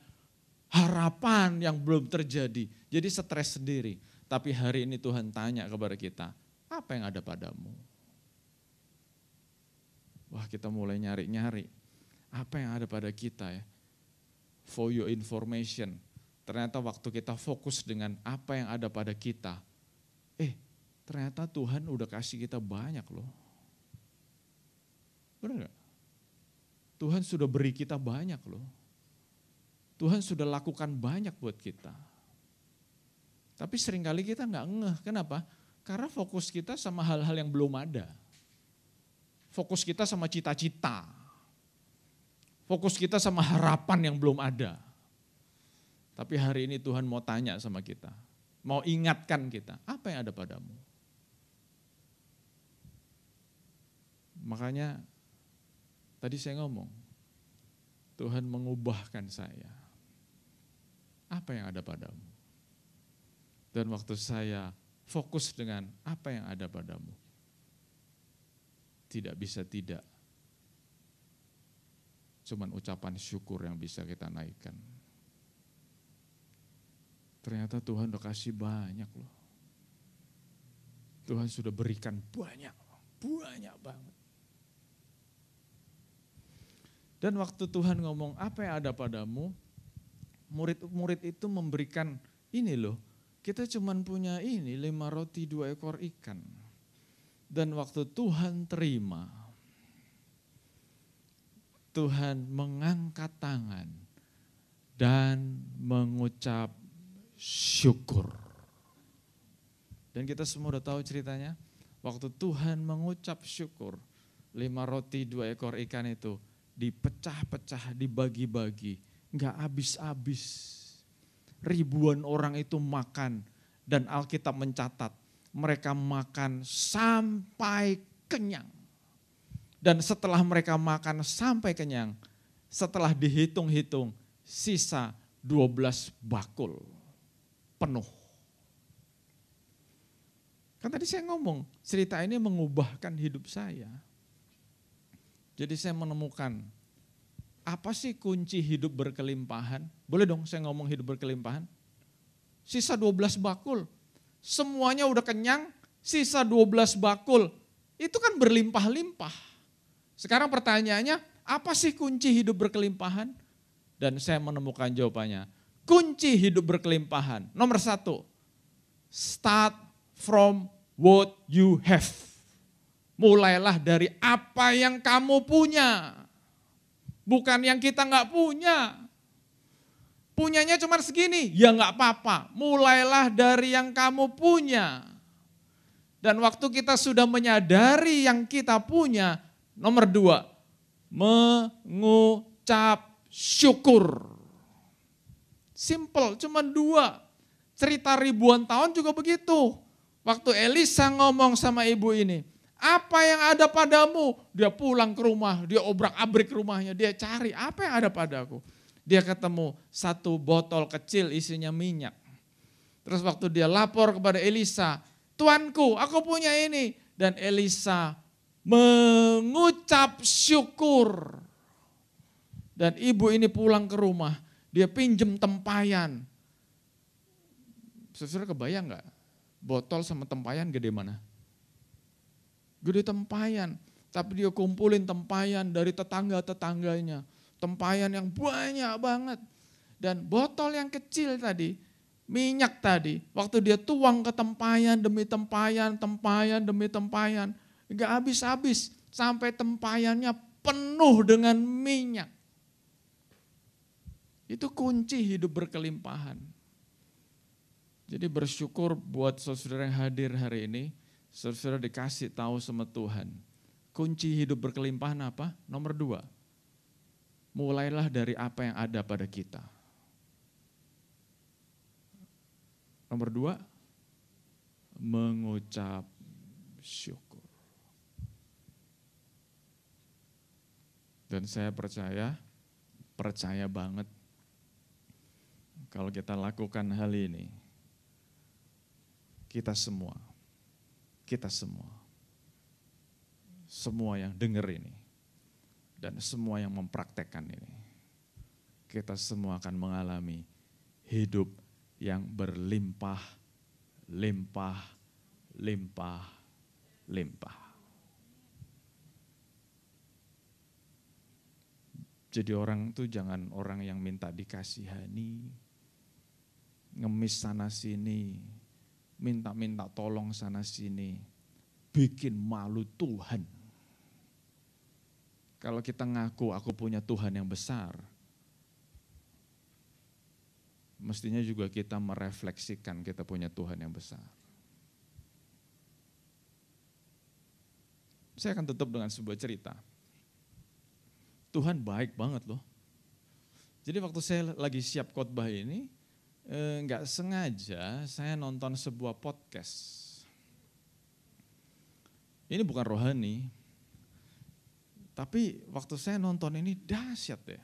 harapan yang belum terjadi. Jadi stres sendiri. Tapi hari ini Tuhan tanya kepada kita, apa yang ada padamu? Wah, kita mulai nyari-nyari. Apa yang ada pada kita ya? For your information. Ternyata waktu kita fokus dengan apa yang ada pada kita. Ternyata Tuhan udah kasih kita banyak loh. Benar gak? Tuhan sudah beri kita banyak loh. Tuhan sudah lakukan banyak buat kita. Tapi seringkali kita gak ngeh. Kenapa? Karena fokus kita sama hal-hal yang belum ada. Fokus kita sama cita-cita. Fokus kita sama harapan yang belum ada. Tapi hari ini Tuhan mau tanya sama kita. Mau ingatkan kita, apa yang ada padamu? Makanya tadi saya ngomong, Tuhan mengubahkan saya. Apa yang ada padamu? Dan waktu saya fokus dengan apa yang ada padamu, tidak bisa tidak. Cuman ucapan syukur yang bisa kita naikkan. Ternyata Tuhan udah kasih banyak loh. Tuhan sudah berikan banyak banget. Dan waktu Tuhan ngomong apa yang ada padamu, murid-murid itu memberikan ini loh. Kita cuman punya ini 5 roti 2 ekor ikan. Dan waktu Tuhan terima, Tuhan mengangkat tangan dan mengucap syukur. Dan kita semua udah tahu ceritanya, waktu Tuhan mengucap syukur, 5 roti 2 ekor ikan itu dipecah-pecah, dibagi-bagi, gak habis-habis. Ribuan orang itu makan dan Alkitab mencatat mereka makan sampai kenyang. Dan setelah mereka makan sampai kenyang, setelah dihitung-hitung sisa 12 bakul penuh. Kan tadi saya ngomong, cerita ini mengubahkan hidup saya. Jadi saya menemukan, apa sih kunci hidup berkelimpahan? Boleh dong saya ngomong hidup berkelimpahan? Sisa 12 bakul, semuanya udah kenyang, sisa 12 bakul, itu kan berlimpah-limpah. Sekarang pertanyaannya, apa sih kunci hidup berkelimpahan? Dan saya menemukan jawabannya, kunci hidup berkelimpahan, nomor 1, start from what you have. Mulailah dari apa yang kamu punya. Bukan yang kita nggak punya. Punyanya cuma segini, ya nggak apa-apa. Mulailah dari yang kamu punya. Dan waktu kita sudah menyadari yang kita punya, Nomor 2, mengucap syukur. Simple, cuma 2. Cerita ribuan tahun juga begitu. Waktu Elisa ngomong sama ibu ini, apa yang ada padamu? Dia pulang ke rumah, dia obrak-abrik rumahnya, dia cari apa yang ada padaku. Dia ketemu 1 botol kecil isinya minyak. Terus waktu dia lapor kepada Elisa, Tuanku, aku punya ini. Dan Elisa mengucap syukur. Dan ibu ini pulang ke rumah, dia pinjem tempayan. Saudara kebayang gak? Botol sama tempayan gede mana? Gede tempayan. Tapi dia kumpulin tempayan dari tetangga-tetangganya. Tempayan yang banyak banget. Dan botol yang kecil tadi, minyak tadi, waktu dia tuang ke tempayan demi tempayan, tempayan demi tempayan, gak habis-habis. Sampai tempayannya penuh dengan minyak. Itu kunci hidup berkelimpahan. Jadi bersyukur buat saudara yang hadir hari ini, saudara dikasih tahu sama Tuhan. Kunci hidup berkelimpahan apa? Nomor 2, mulailah dari apa yang ada pada kita. Nomor 2, mengucap syukur. Dan saya percaya banget kalau kita lakukan hal ini, kita semua yang dengar ini, dan semua yang mempraktekkan ini, kita semua akan mengalami hidup yang berlimpah, limpah. Jadi orang tuh jangan orang yang minta dikasihani, ngemis sana sini, minta tolong sana sini, bikin malu Tuhan. Kalau kita ngaku aku punya Tuhan yang besar, mestinya juga kita merefleksikan kita punya Tuhan yang besar. Saya akan tutup dengan sebuah cerita. Tuhan baik banget loh. Jadi waktu saya lagi siap khotbah ini, nggak sengaja saya nonton sebuah podcast. Ini bukan rohani, tapi waktu saya nonton ini dahsyat ya.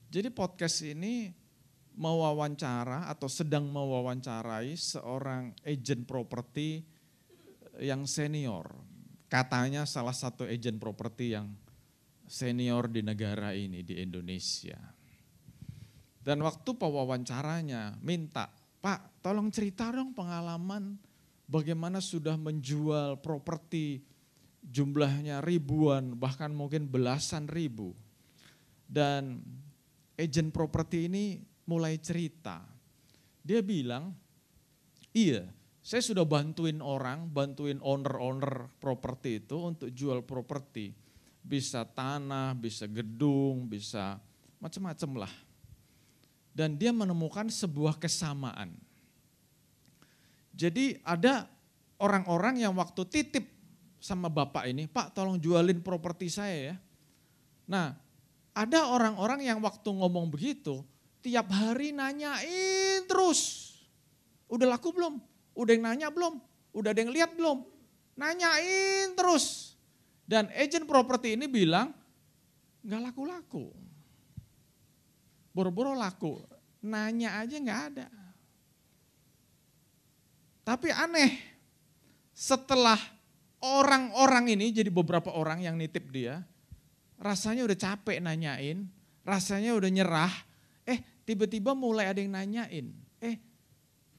Jadi podcast ini mewawancara atau sedang mewawancarai seorang agen properti yang senior. Katanya salah satu agen properti yang senior di negara ini, di Indonesia. Dan waktu pewawancaranya minta, Pak tolong cerita dong pengalaman bagaimana sudah menjual properti jumlahnya ribuan, bahkan mungkin belasan ribu. Dan agen properti ini mulai cerita. Dia bilang, iya saya sudah bantuin owner-owner properti itu untuk jual properti. Bisa tanah, bisa gedung, bisa macam-macam lah. Dan dia menemukan sebuah kesamaan. Jadi ada orang-orang yang waktu titip sama bapak ini, Pak tolong jualin properti saya ya. Nah ada orang-orang yang waktu ngomong begitu, tiap hari nanyain terus. Udah laku belum? Udah yang nanya belum? Udah ada yang lihat belum? Nanyain terus. Dan agen properti ini bilang, gak laku-laku. Boro-boro laku, nanya aja gak ada. Tapi aneh, setelah orang-orang ini, jadi beberapa orang yang nitip dia, rasanya udah capek nanyain, rasanya udah nyerah, tiba-tiba mulai ada yang nanyain,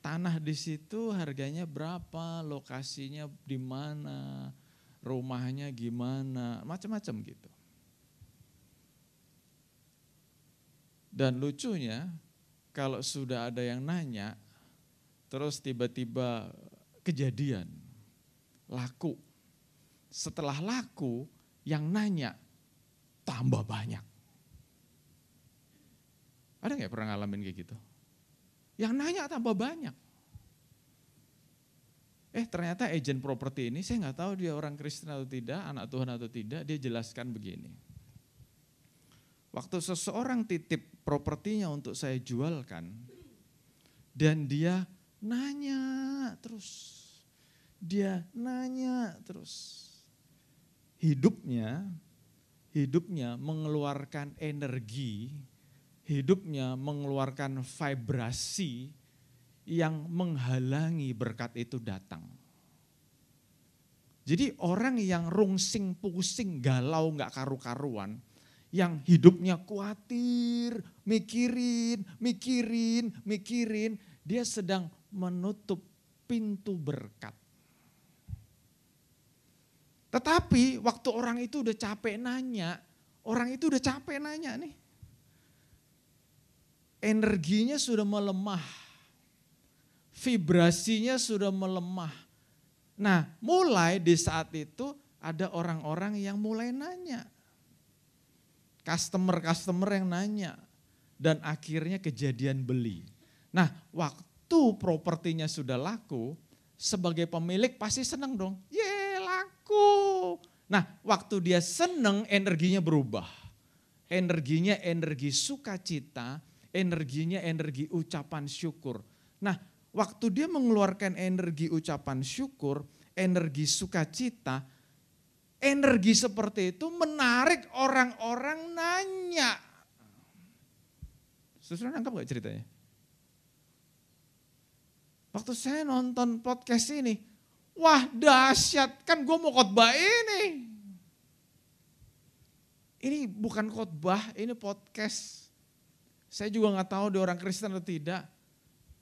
tanah di situ harganya berapa, lokasinya di mana, rumahnya gimana, macam-macam gitu. Dan lucunya kalau sudah ada yang nanya, terus tiba-tiba kejadian, laku. Setelah laku, yang nanya tambah banyak. Ada nggak pernah ngalamin kayak gitu? Yang nanya tambah banyak. Ternyata agen properti ini, saya nggak tahu dia orang Kristen atau tidak, anak Tuhan atau tidak, dia jelaskan begini. Waktu seseorang titip propertinya untuk saya jualkan, dan dia nanya terus, hidupnya mengeluarkan energi, hidupnya mengeluarkan vibrasi yang menghalangi berkat itu datang. Jadi orang yang rungsing, pusing, galau, gak karu-karuan, yang hidupnya khawatir, mikirin, dia sedang menutup pintu berkat. Tetapi waktu orang itu udah capek nanya nih, energinya sudah melemah, vibrasinya sudah melemah. Nah, mulai di saat itu ada orang-orang yang mulai nanya. Customer yang nanya. Dan akhirnya kejadian beli. Nah, waktu propertinya sudah laku, sebagai pemilik pasti senang dong. Laku. Nah, waktu dia senang, energinya berubah. Energinya energi sukacita, energinya energi ucapan syukur. Nah, waktu dia mengeluarkan energi ucapan syukur, energi sukacita, energi seperti itu menarik orang-orang nanya. Saudara nangkap gak ceritanya? Waktu saya nonton podcast ini, wah dahsyat, kan gue mau khotbah ini. Ini bukan khotbah, ini podcast. Saya juga gak tahu dia orang Kristen atau tidak.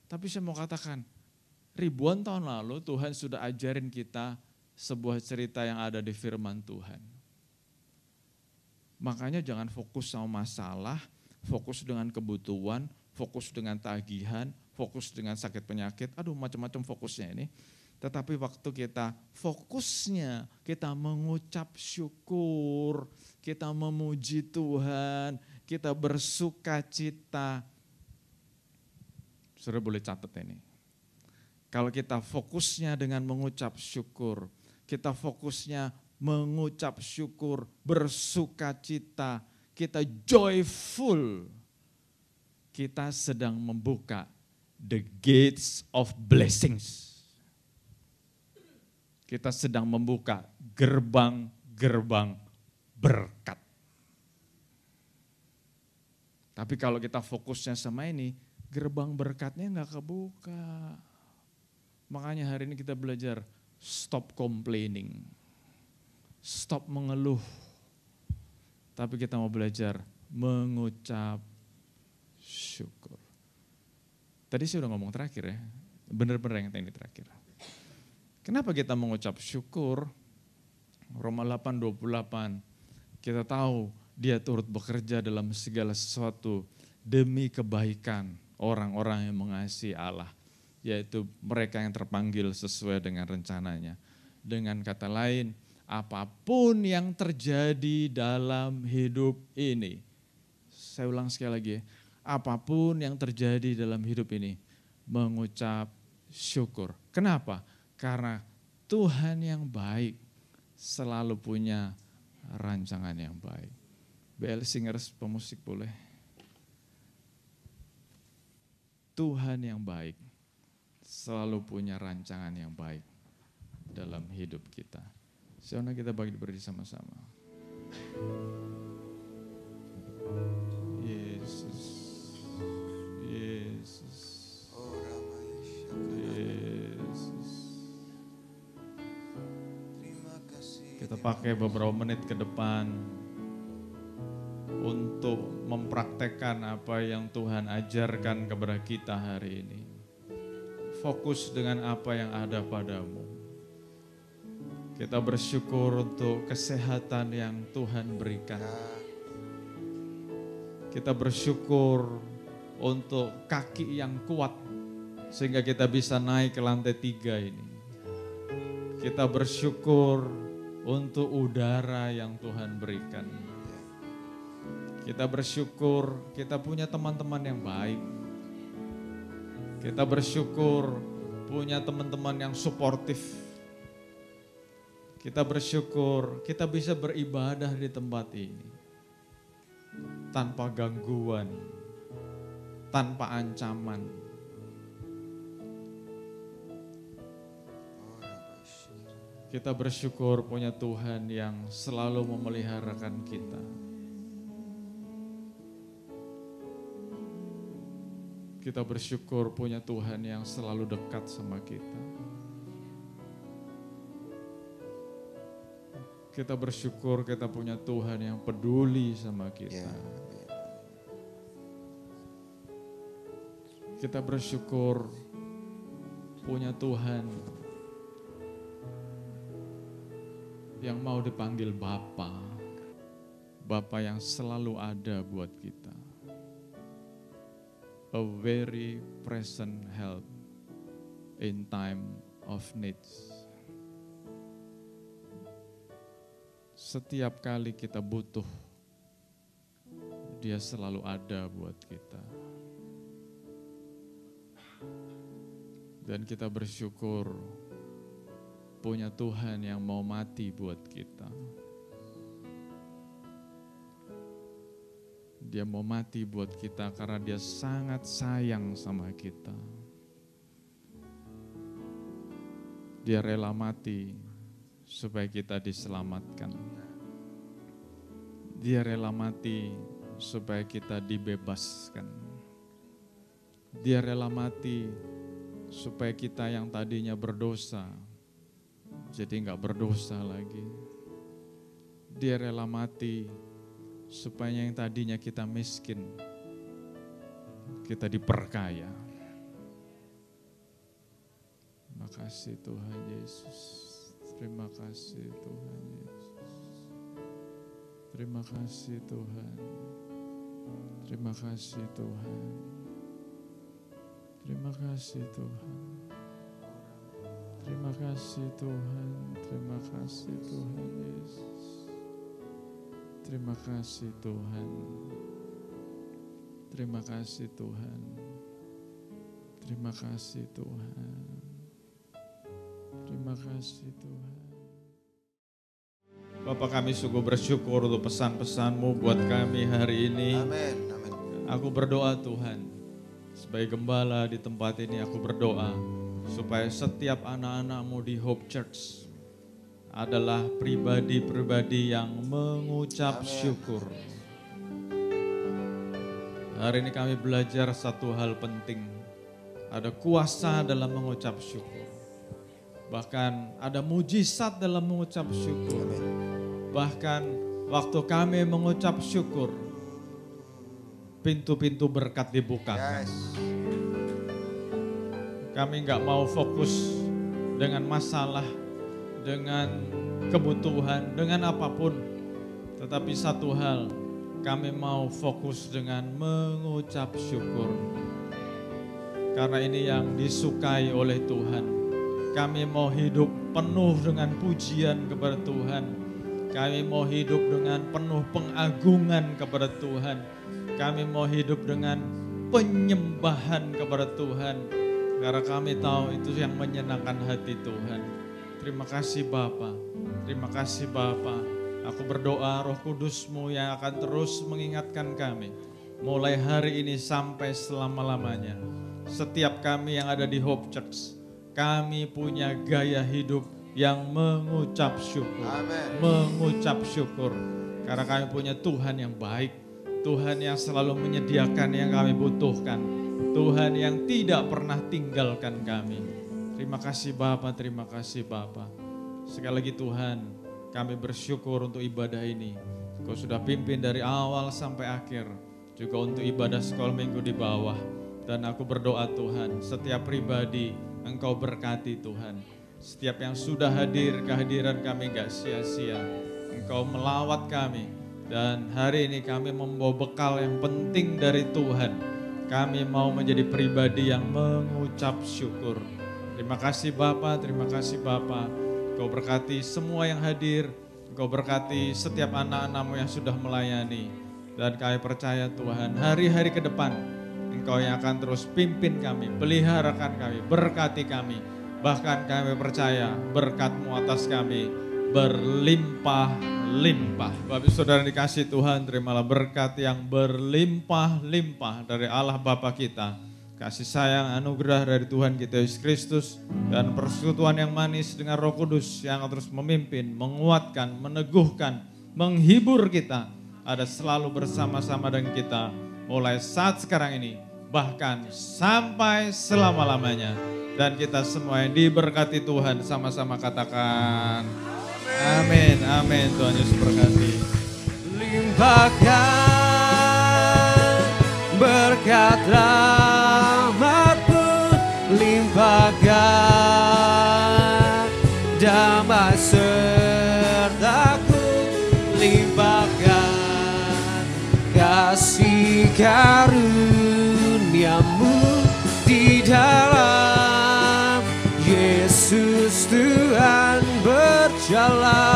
Tapi saya mau katakan, ribuan tahun lalu Tuhan sudah ajarin kita sebuah cerita yang ada di firman Tuhan. Makanya jangan fokus sama masalah, fokus dengan kebutuhan, fokus dengan tagihan, fokus dengan sakit penyakit, macam-macam fokusnya ini. Tetapi waktu kita fokusnya, kita mengucap syukur, kita memuji Tuhan, kita bersuka cita. Saudara boleh catat ini. Kalau kita fokusnya dengan mengucap syukur, kita fokusnya mengucap syukur, bersuka cita, kita joyful, kita sedang membuka the gates of blessings. Kita sedang membuka gerbang-gerbang berkat. Tapi kalau kita fokusnya sama ini, gerbang berkatnya enggak kebuka. Makanya hari ini kita belajar stop complaining, stop mengeluh. Tapi kita mau belajar mengucap syukur. Tadi saya udah ngomong terakhir ya, benar-benar yang ini terakhir. Kenapa kita mengucap syukur? Roma 8:28, kita tahu dia turut bekerja dalam segala sesuatu demi kebaikan orang-orang yang mengasihi Allah, yaitu mereka yang terpanggil sesuai dengan rencananya. Dengan kata lain, apapun yang terjadi dalam hidup ini, saya ulang sekali lagi ya, apapun yang terjadi dalam hidup ini, mengucap syukur. Kenapa? Karena Tuhan yang baik selalu punya rancangan yang baik. BL Singers pemusik boleh. Tuhan yang baik selalu punya rancangan yang baik dalam hidup kita. Sekarang kita berdiri sama-sama. Yesus, Yesus, Yesus. Kita pakai beberapa menit ke depan untuk mempraktekkan apa yang Tuhan ajarkan kepada kita hari ini. Fokus dengan apa yang ada padamu. Kita bersyukur untuk kesehatan yang Tuhan berikan. Kita bersyukur untuk kaki yang kuat sehingga kita bisa naik ke lantai 3 ini. Kita bersyukur untuk udara yang Tuhan berikan. Kita bersyukur kita punya teman-teman yang baik. Kita bersyukur punya teman-teman yang suportif. Kita bersyukur kita bisa beribadah di tempat ini tanpa gangguan, tanpa ancaman. Kita bersyukur punya Tuhan yang selalu memeliharakan kita. Kita bersyukur punya Tuhan yang selalu dekat sama kita. Kita bersyukur kita punya Tuhan yang peduli sama kita. Kita bersyukur punya Tuhan yang mau dipanggil Bapa. Bapa yang selalu ada buat kita. A very present help in time of needs. Setiap kali kita butuh, Dia selalu ada buat kita. Dan kita bersyukur punya Tuhan yang mau mati buat kita. Dia mau mati buat kita karena Dia sangat sayang sama kita. Dia rela mati supaya kita diselamatkan. Dia rela mati supaya kita dibebaskan. Dia rela mati supaya kita yang tadinya berdosa jadi nggak berdosa lagi. Dia rela mati supaya yang tadinya kita miskin, kita diperkaya. Terima kasih Tuhan Yesus. Terima kasih Tuhan Yesus. Terima kasih Tuhan. Terima kasih Tuhan. Terima kasih Tuhan. Terima kasih Tuhan. Terima kasih Tuhan Yesus. Terima kasih Tuhan. Terima kasih Tuhan. Terima kasih Tuhan. Terima kasih Tuhan. Bapak, kami sungguh bersyukur untuk pesan-pesan-Mu buat kami hari ini. Amin. Amin. Aku berdoa Tuhan, sebagai gembala di tempat ini aku berdoa supaya setiap anak-anak-Mu di Hope Church adalah pribadi-pribadi yang mengucap syukur. Hari ini kami belajar satu hal penting. Ada kuasa dalam mengucap syukur. Bahkan ada mujizat dalam mengucap syukur. Bahkan waktu kami mengucap syukur, pintu-pintu berkat dibukakan. Kami nggak mau fokus dengan masalah, dengan kebutuhan, dengan apapun. Tetapi satu hal, kami mau fokus dengan mengucap syukur. Karena ini yang disukai oleh Tuhan. Kami mau hidup penuh dengan pujian kepada Tuhan. Kami mau hidup dengan penuh pengagungan kepada Tuhan. Kami mau hidup dengan penyembahan kepada Tuhan. Karena kami tahu itu yang menyenangkan hati Tuhan. Terima kasih Bapa. Terima kasih Bapa. Aku berdoa Roh Kudus-Mu yang akan terus mengingatkan kami. Mulai hari ini sampai selama-lamanya. Setiap kami yang ada di Hope Church, kami punya gaya hidup yang mengucap syukur. Amen. Mengucap syukur. Karena kami punya Tuhan yang baik. Tuhan yang selalu menyediakan yang kami butuhkan. Tuhan yang tidak pernah tinggalkan kami. Terima kasih Bapa, terima kasih Bapa. Sekali lagi Tuhan, kami bersyukur untuk ibadah ini. Kau sudah pimpin dari awal sampai akhir. Juga untuk ibadah sekolah minggu di bawah. Dan aku berdoa Tuhan, setiap pribadi Engkau berkati Tuhan. Setiap yang sudah hadir, kehadiran kami gak sia-sia. Engkau melawat kami. Dan hari ini kami membawa bekal yang penting dari Tuhan. Kami mau menjadi pribadi yang mengucap syukur. Terima kasih Bapa, terima kasih Bapa. Engkau berkati semua yang hadir. Engkau berkati setiap anak-anak-Mu yang sudah melayani. Dan kami percaya Tuhan, hari-hari ke depan Engkau yang akan terus pimpin kami, peliharakan kami, berkati kami. Bahkan kami percaya berkat-Mu atas kami berlimpah-limpah. Bapak Saudara dikasih Tuhan, terimalah berkat yang berlimpah-limpah dari Allah Bapa kita. Kasih sayang anugerah dari Tuhan kita Yesus Kristus dan persekutuan yang manis dengan Roh Kudus yang terus memimpin, menguatkan, meneguhkan, menghibur kita. Ada selalu bersama-sama dengan kita mulai saat sekarang ini bahkan sampai selama-lamanya. Dan kita semua yang diberkati Tuhan sama-sama katakan amin, amin. Tuhan Yesus berkati. Limpahkan berkat rahmat-Mu, limpahkan damai serta-Ku, limpahkan kasih karunia-Mu di dalam Yesus Tuhan berjalan.